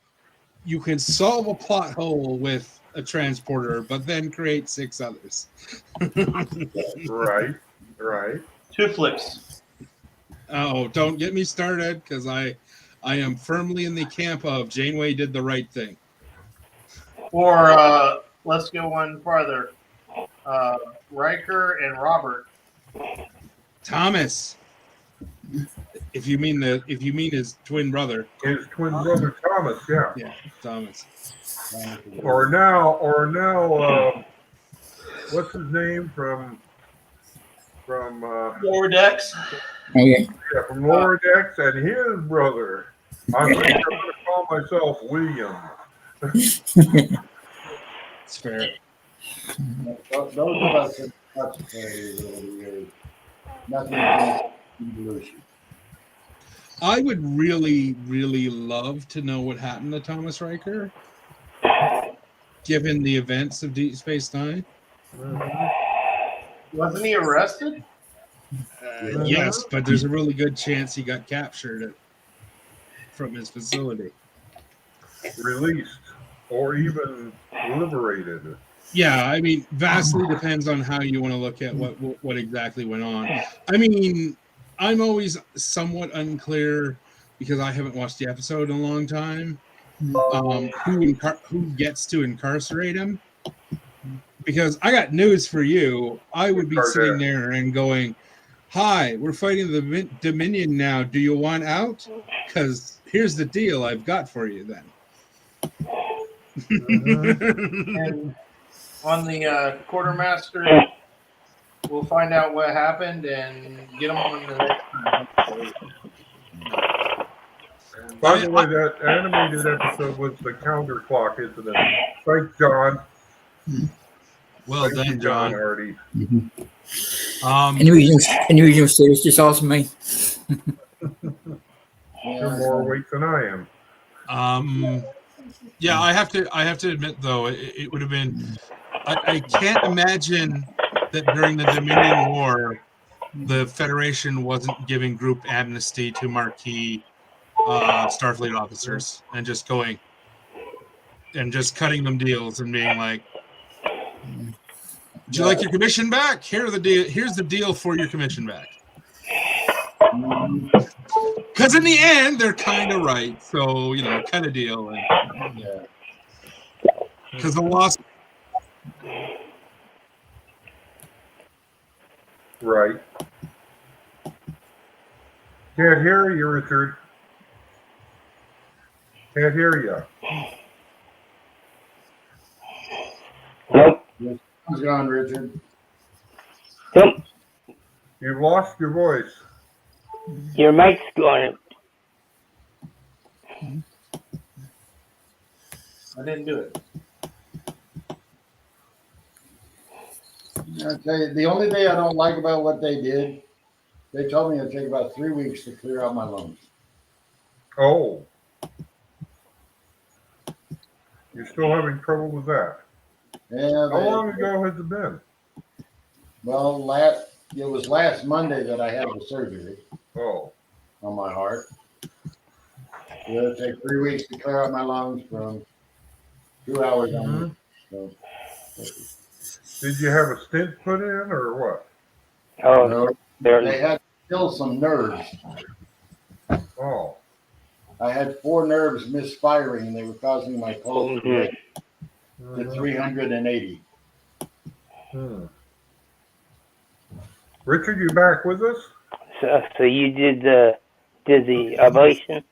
you can solve a plot hole with a transporter, but then create 6 others. Right. 2 flips. Oh, don't get me started, because I am firmly in the camp of Janeway did the right thing. Or let's go one farther. Riker and Robert. Thomas. If you mean his twin brother. His twin brother Thomas, yeah. Yeah, Thomas. Or now, what's his name from Lower Decks? Oh, yeah. Yeah, from Lower Decks, and his brother. I'm going to call myself William. It's fair. Those of us that touch the parodies over the years, nothing against evolution. I would really, really love to know what happened to Thomas Riker, given the events of Deep Space Nine. Wasn't he arrested? Yes, but there's a really good chance he got captured from his facility. Released, or even liberated. Yeah, I mean, vastly depends on how you want to look at what exactly went on. I mean, I'm always somewhat unclear, because I haven't watched the episode in a long time, who gets to incarcerate him. Because I got news for you. I would be sitting there and going, "Hi, we're fighting the Dominion now. Do you want out? Because here's the deal I've got for you then." And on the quartermaster, we'll find out what happened and get them on the next. By the way, that animated episode was the counterclock, isn't it? Thanks, John. Well done, John. Hardy. Any regional series, just ask me. You're more awake than I am. Yeah, I have to admit though, it would have been. I can't imagine that during the Dominion War, the Federation wasn't giving group amnesty to marquee Starfleet officers and just going and just cutting them deals and being like, "Would you like your commission back? Here's the deal for your commission back." Because in the end, they're kind of right. So, kind of deal. Because the loss. Right. Can't hear you, Richard. Can't hear you. Nope. How's it going, Richard? Nope. You've lost your voice. Your mic's going. I didn't do it. I'll tell you, the only thing I don't like about what they did, they told me it'd take about 3 weeks to clear out my lungs. Oh. You're still having trouble with that? Yeah. How long ago has it been? Well, it was last Monday that I had the surgery. Oh. On my heart. It'll take 3 weeks to clear out my lungs from 2 hours on. So, did you have a stent put in or what? Oh, no, they had to kill some nerves. Oh. I had 4 nerves misfiring and they were causing my pulse to 380. Richard, you back with us? So you did the ablation?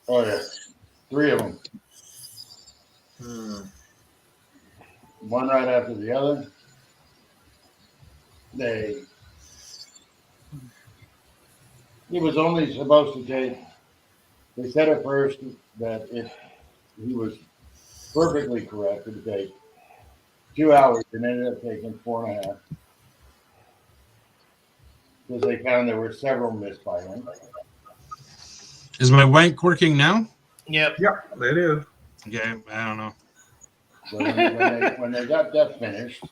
Oh yeah, 3 of them. One right after the other. It was only supposed to take. They said at first that he was perfectly correct, it would take 2 hours and ended up taking 4.5. Because they found there were several misfiring. Is my mic working now? Yep. Yep, it is. Okay, I don't know. So when they got that finished,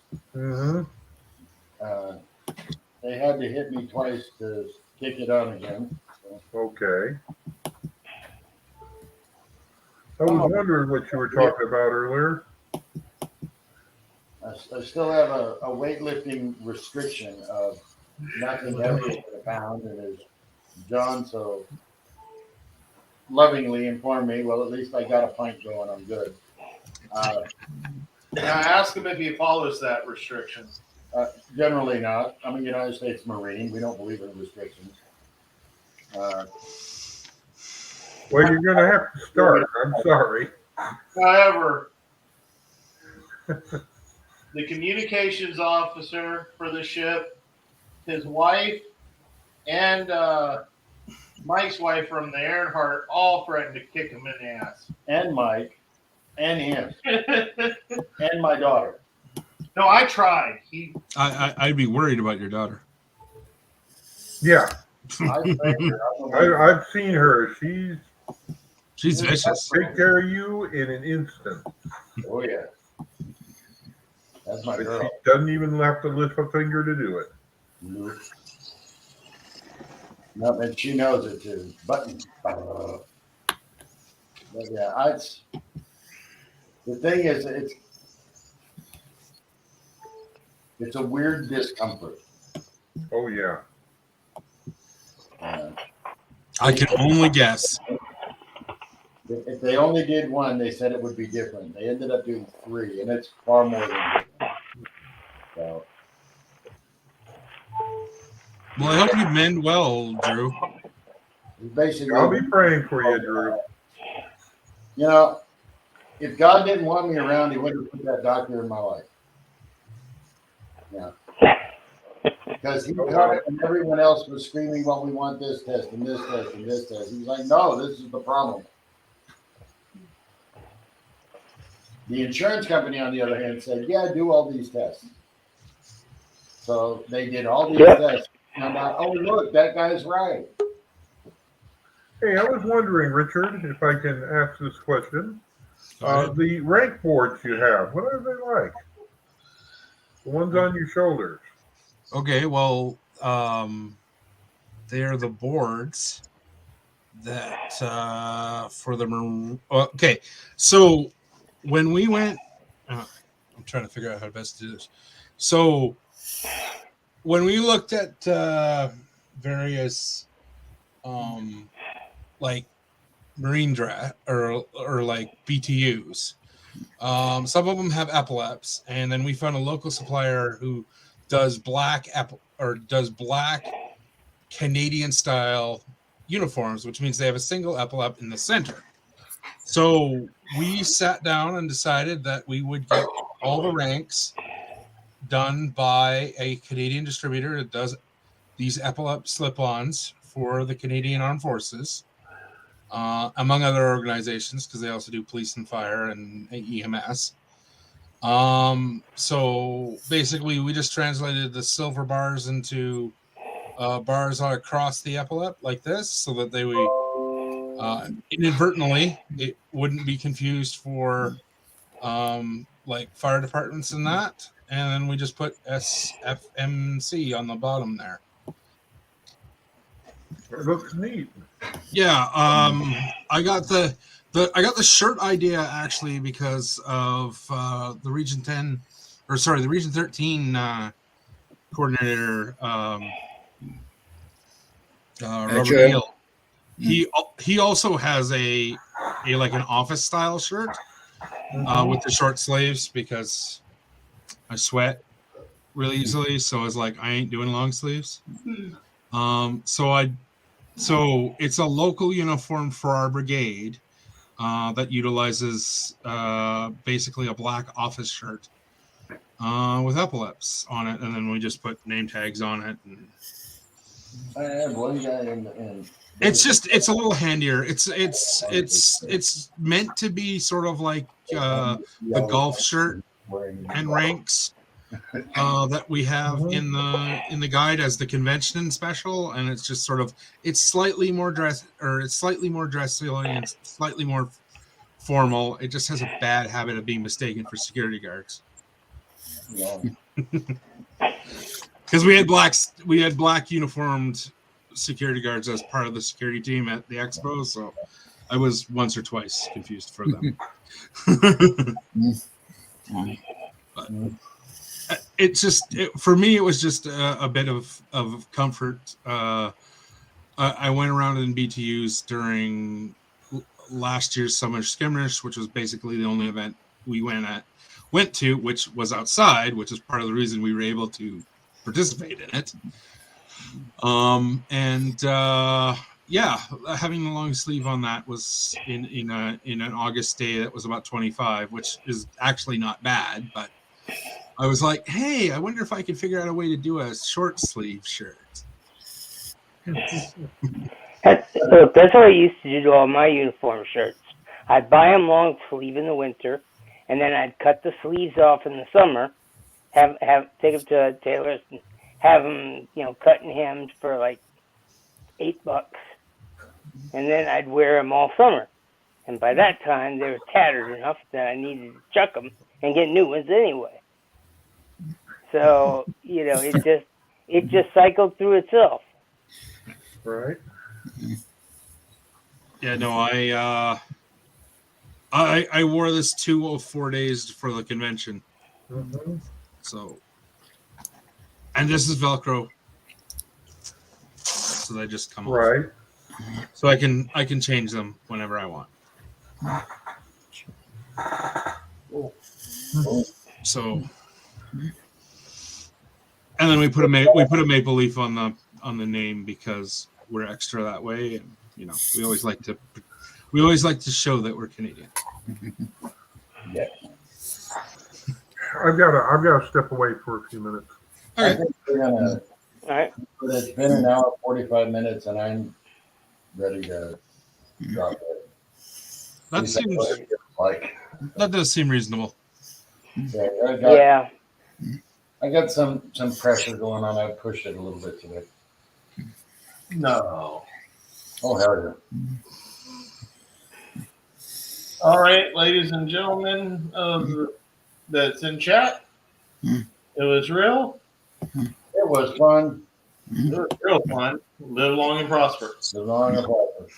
they had to hit me twice to kick it on again. So. Okay. I was wondering what you were talking about earlier. I still have a weightlifting restriction of nothing heavier than a pound, and as John so lovingly informed me, well, at least I got a pint going, I'm good. I asked him if he follows that restriction. Generally not. I'm a United States Marine. We don't believe in restrictions. Well, you're going to have to start. I'm sorry. However, the communications officer for the ship, his wife, and Mike's wife from the Earnhardt all threatened to kick him in the ass. And Mike, and him, and my daughter. No, I tried. I'd be worried about your daughter. Yeah. I've seen her. She's vicious. Take care of you in an instant. Oh yeah. That's my girl. She doesn't even have to lift a finger to do it. No, and she knows it too. Button. But yeah, the thing is, it's a weird discomfort. Oh yeah. I can only guess. It if they only did one, they said it would be different. They ended up doing 3, and it's far more than different. So. Well, I hope you mend well, Drew. Basically, I'll be praying for you, Drew. You know, if God didn't want me around, He wouldn't have put that doctor in my life. Yeah. Because he got it and everyone else was screaming, well, we want this test and this test and this test. He's like, no, this is the problem. The insurance company, on the other hand, said, yeah, do all these tests. So they did all these tests. And I'm like, oh, look, that guy's right. Hey, I was wondering, Richard, if I can ask this question. The rank boards you have, what are they like? The ones on your shoulders. Okay, well, they are the boards that for the okay. So when we went, I'm trying to figure out how to best do this. So when we looked at various like marine draft or like BTUs, some of them have epileps, and then we found a local supplier who does black Canadian style uniforms, which means they have a single epilep in the center. So we sat down and decided that we would get all the ranks done by a Canadian distributor that does these epilep slip-ons for the Canadian Armed Forces, among other organizations, because they also do police and fire and EMS. So basically we just translated the silver bars into bars across the epilep like this, so that they would inadvertently it wouldn't be confused for like fire departments and that. And then we just put SFMC on the bottom there. It looks neat. Yeah, I got the shirt idea actually because of the Region 10, or sorry, the Region 13 coordinator, Robert Neal. He also has a like an office style shirt with the short sleeves, because I sweat really easily, so I was like, I ain't doing long sleeves. So it's a local uniform for our brigade that utilizes basically a black office shirt with epileps on it, and then we just put name tags on it. And I had one guy in it's a little handier. It's meant to be sort of like the golf shirt and ranks that we have in the guide as the convention special, and it's just sort of it's slightly more dressy and slightly more formal. It just has a bad habit of being mistaken for security guards. Because we had black uniformed security guards as part of the security team at the expo, so I was once or twice confused for them. But for me, it was just a bit of comfort. I went around in BTUs during last year's Summer Skirmish, which was basically the only event we went to, which was outside, which is part of the reason we were able to participate in it. Having the long sleeve on that was in an August day that was about 25, which is actually not bad, but I was like, hey, I wonder if I could figure out a way to do a short sleeve shirt. That's how I used to do all my uniform shirts. I'd buy them long sleeve in the winter, and then I'd cut the sleeves off in the summer, take them to a tailor's and have them, cut and hemmed for like $8, and then I'd wear them all summer. And by that time, they were tattered enough that I needed to chuck them and get new ones anyway. So it just cycled through itself. Right. Yeah. No, I wore this 2 of 4 days for the convention. Mm-hmm. So, and this is Velcro, so they just come off. Right. So I can change them whenever I want. So, and then we put a maple leaf on the name because we're extra that way, and we always like to show that we're Canadian. Yeah. I've got to step away for a few minutes. I think we're gonna. All right. But it's been an hour 45 minutes, and I'm ready to drop it. That does seem reasonable. Yeah, I got some pressure going on. I pushed it a little bit today. No. Oh, hell yeah. All right, ladies and gentlemen that's in chat. It was real. It was fun. It was real fun. Live long and prosper. Live long and prosper.